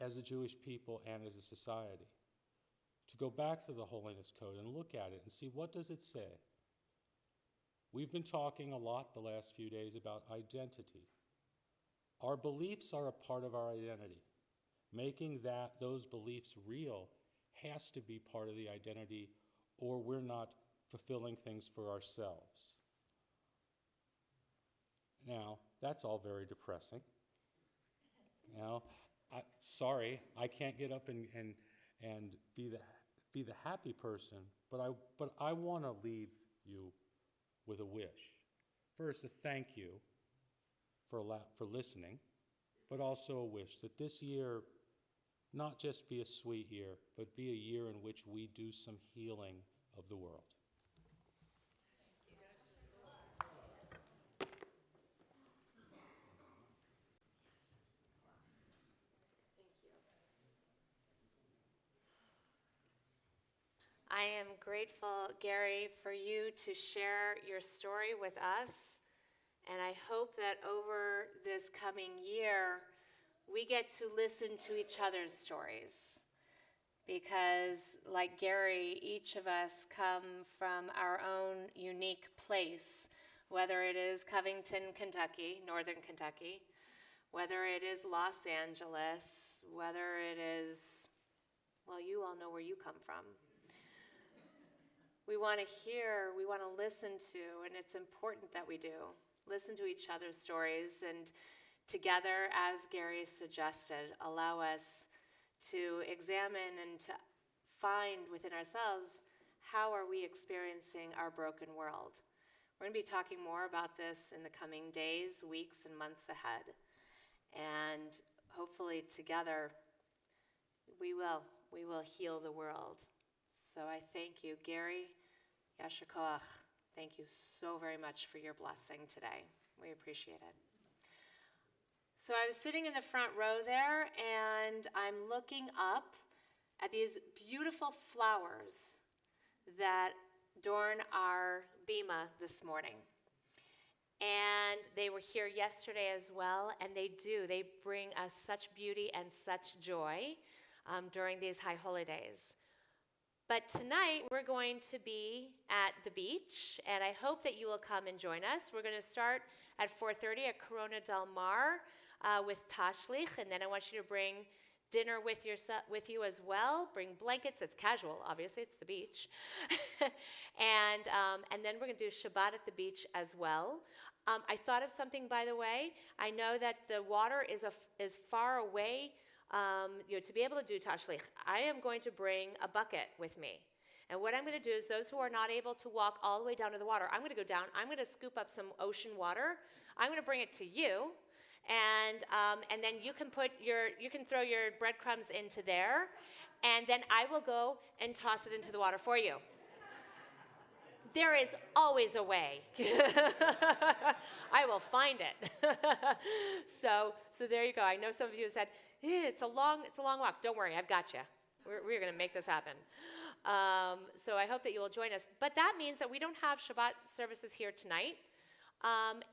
as a Jewish people, and as a society. To go back to the Holiness Code and look at it and see what does it say. We've been talking a lot the last few days about identity. Our beliefs are a part of our identity. Making those beliefs real has to be part of the identity, or we're not fulfilling things for ourselves. Now, that's all very depressing. Now, sorry, I can't get up and be the happy person, but I want to leave you with a wish. First, a thank you for listening, but also a wish that this year not just be a sweet year, but be a year in which we do some healing of the world. I am grateful, Gary, for you to share your story with us, and I hope that over this coming year, we get to listen to each other's stories. Because, like Gary, each of us come from our own unique place, whether it is Covington, Kentucky, northern Kentucky, whether it is Los Angeles, whether it is, well, you all know where you come from. We want to hear, we want to listen to, and it's important that we do. Listen to each other's stories, and together, as Gary suggested, allow us to examine and to find within ourselves, how are we experiencing our broken world? We're going to be talking more about this in the coming days, weeks, and months ahead. And hopefully together, we will heal the world. So I thank you, Gary, Yasher Koach. Thank you so very much for your blessing today. We appreciate it. So I was sitting in the front row there, and I'm looking up at these beautiful flowers that adorn our bima this morning. And they were here yesterday as well, and they bring us such beauty and such joy during these high holy days. But tonight, we're going to be at the beach, and I hope that you will come and join us. We're going to start at 4:30 at Corona Del Mar with Tashlich, and then I want you to bring dinner with you as well. Bring blankets. It's casual, obviously. It's the beach. and then we're going to do Shabbat at the beach as well. I thought of something, by the way. I know that the water is far away. To be able to do Tashlich, I am going to bring a bucket with me. And what I'm going to do is those who are not able to walk all the way down to the water, I'm going to go down, I'm going to scoop up some ocean water, I'm going to bring it to you, and then you can throw your breadcrumbs into there, and then I will go and toss it into the water for you. There is always a way. I will find it. So there you go. I know some of you have said, it's a long walk. Don't worry, I've got you. We're going to make this happen. So I hope that you will join us. But that means that we don't have Shabbat services here tonight,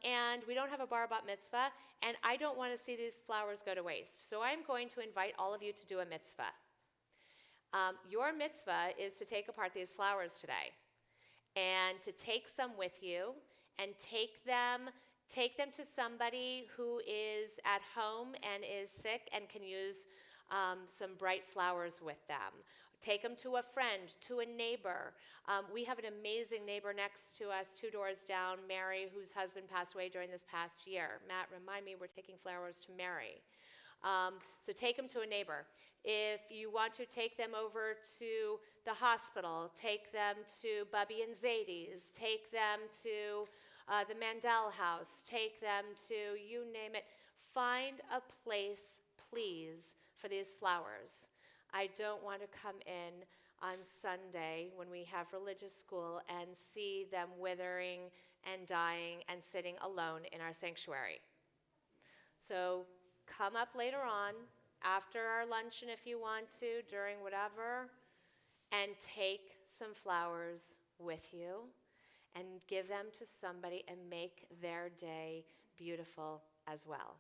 and we don't have a bar bat mitzvah, and I don't want to see these flowers go to waste. So I'm going to invite all of you to do a mitzvah. Your mitzvah is to take apart these flowers today. and to take some with you and take them to somebody who is at home and is sick and can use some bright flowers with them. Take them to a friend, to a neighbor. We have an amazing neighbor next to us, 2 doors down, Mary, whose husband passed away during this past year. Matt, remind me, we're taking flowers to Mary. So take them to a neighbor. If you want to take them over to the hospital, take them to Bubby and Zadie's, take them to the Mandel house, take them to, you name it. Find a place, please, for these flowers. I don't want to come in on Sunday when we have religious school and see them withering and dying and sitting alone in our sanctuary. So come up later on, after our luncheon if you want to, during whatever, and take some flowers with you and give them to somebody and make their day beautiful as well.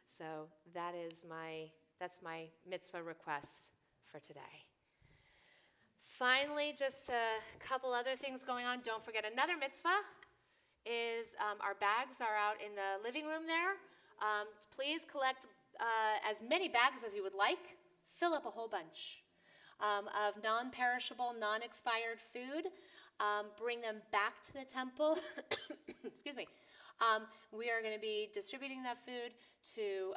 So that's my mitzvah request for today. Finally, just a couple other things going on. Don't forget, another mitzvah is our bags are out in the living room there. Please collect as many bags as you would like. Fill up a whole bunch of non-perishable, non-expired food. Bring them back to the temple. Excuse me. We are going to be distributing that food to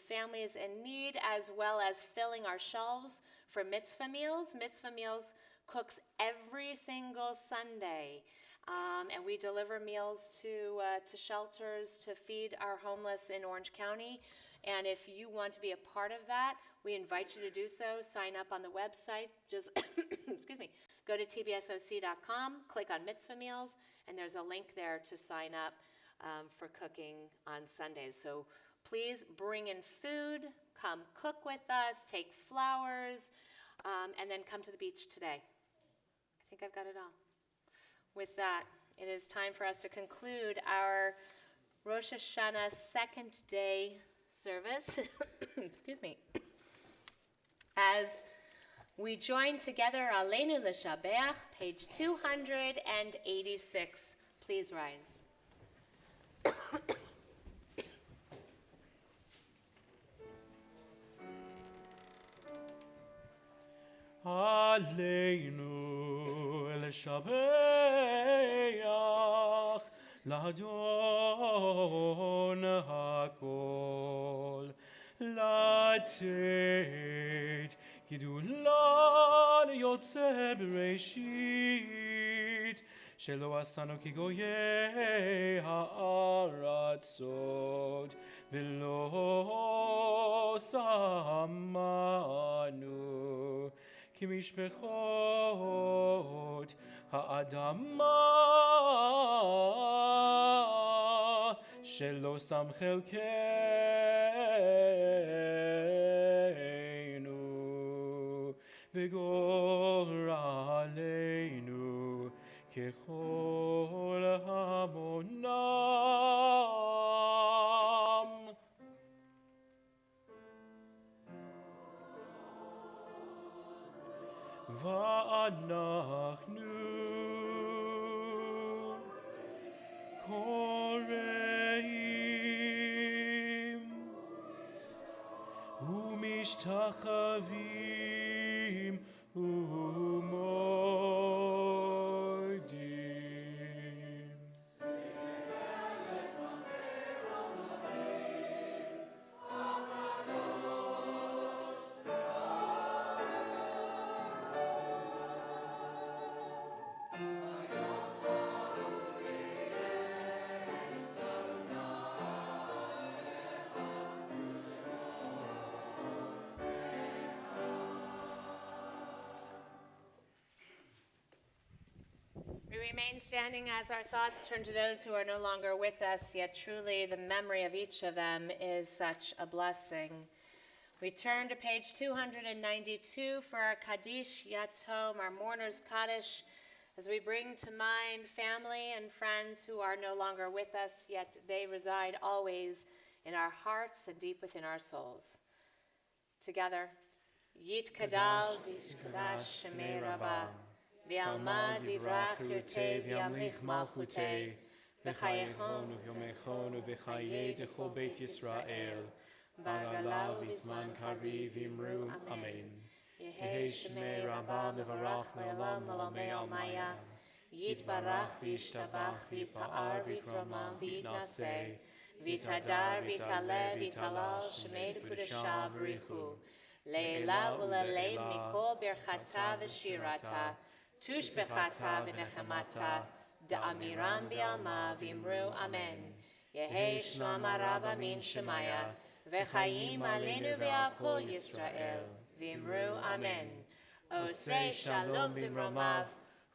families in need, as well as filling our shelves for mitzvah meals. Mitzvah meals cooks every single Sunday, and we deliver meals to shelters to feed our homeless in Orange County. And if you want to be a part of that, we invite you to do so. Sign up on the website. Just excuse me. Go to tbsoc.com, click on mitzvah meals, and there's a link there to sign up for cooking on Sundays. So please bring in food, come cook with us, take flowers, and then come to the beach today. I think I've got it all. With that, it is time for us to conclude our Rosh Hashanah second day service. Excuse me. As we join together Aleinu L'Shabeach, page 286. Please rise. Aleinu L'Shabeach L'Adon HaKol Latet Gidulah Yotze Bereshit Shelo asanu ki goyei ha'aratzot v'lo samanu ki mishpechot ha'adama shelo sam chelkeinu v'goraleinu ככל המונם. ואנחנו קוראים ומשתחווים We remain standing as our thoughts turn to those who are no longer with us, yet truly the memory of each of them is such a blessing. We turn to page 292 for our Kaddish Yatom, our mourner's Kaddish, as we bring to mind family and friends who are no longer with us, yet they reside always in our hearts and deep within our souls. Together, Yit Kadal Vishkadash Shemei Rabbah. V'alma divrach yurtei v'yamlich malchutei. V'chayechon v'yomechon v'chayei dechol Beit Yisrael. Bagalav v'zman kariv v'imru. Amen. Yehei Shemei Rabbah mevarach le'olam olamei almaya. Yitbarach v'yishtabach v'yipa'ar v'yitramam v'yitnaseh. V'yitadar v'yitaleh v'yitalal Shemei Kudashah b'richu. Le'ela u'leleim mikol birchata v'shirata. Tushbechata v'nechemata. Da'amiram bi'alma v'imru amen. Yehei Shlama Rabba min Shemaya. V'chayim aleinu ve'al kol Yisrael. V'imru amen. Osei shalom b'mromav.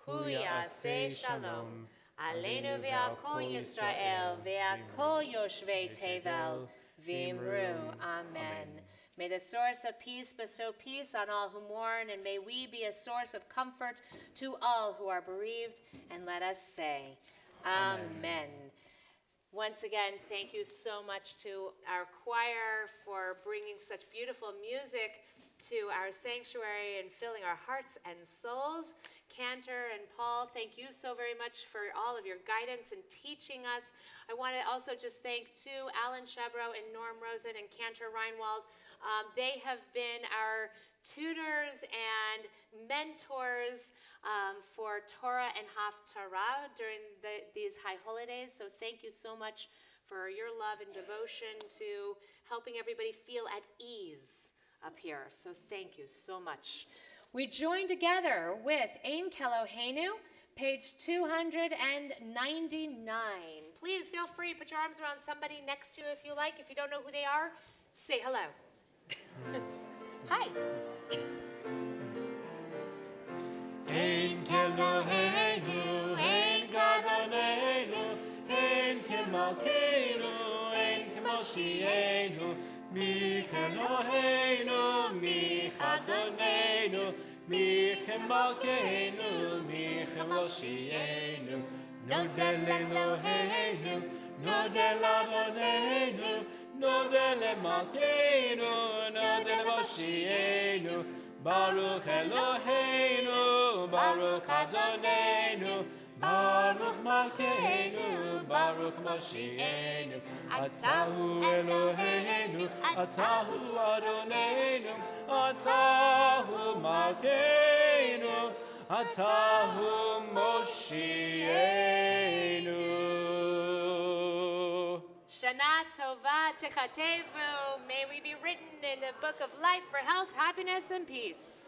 Hu ya'aseh shalom. Aleinu ve'al kol Yisrael. Ve'al kol yoshvei tevel. V'imru amen. May the source of peace bestow peace on all who mourn, and may we be a source of comfort to all who are bereaved. And let us say, Amen. Once again, thank you so much to our choir for bringing such beautiful music to our sanctuary and filling our hearts and souls. Cantor and Paul, thank you so very much for all of your guidance and teaching us. I want to also just thank too Alan Shebro and Norm Rosen and Cantor Reinwald. They have been our tutors and mentors for Torah and Haftorah during these high holidays. So thank you so much for your love and devotion to helping everybody feel at ease up here. So thank you so much. We join together with Ein Keloheinu, page 299. Please feel free to put your arms around somebody next to you if you like. If you don't know who they are, say hello. Hi. Ein Keloheinu, Ein Gadolenu, Ein Kemalkeinu, Ein Kemoshienu, Mi Keloheinu, Mi Chadonenu, Mi Kemalkeinu, Mi Kemoshienu, Nodel Eloheinu, Nodel Adonenu, Nodel Emalkeinu, Nodel Moshienu, Baruch Eloheinu, Baruch Adonenu, Baruch Malkeinu, Baruch Moshienu, Atahu Eloheinu, Atahu Adonenu, Atahu Malkeinu, Atahu Moshienu. Shana Tova Techatevu. May we be written in the book of life for health, happiness, and peace.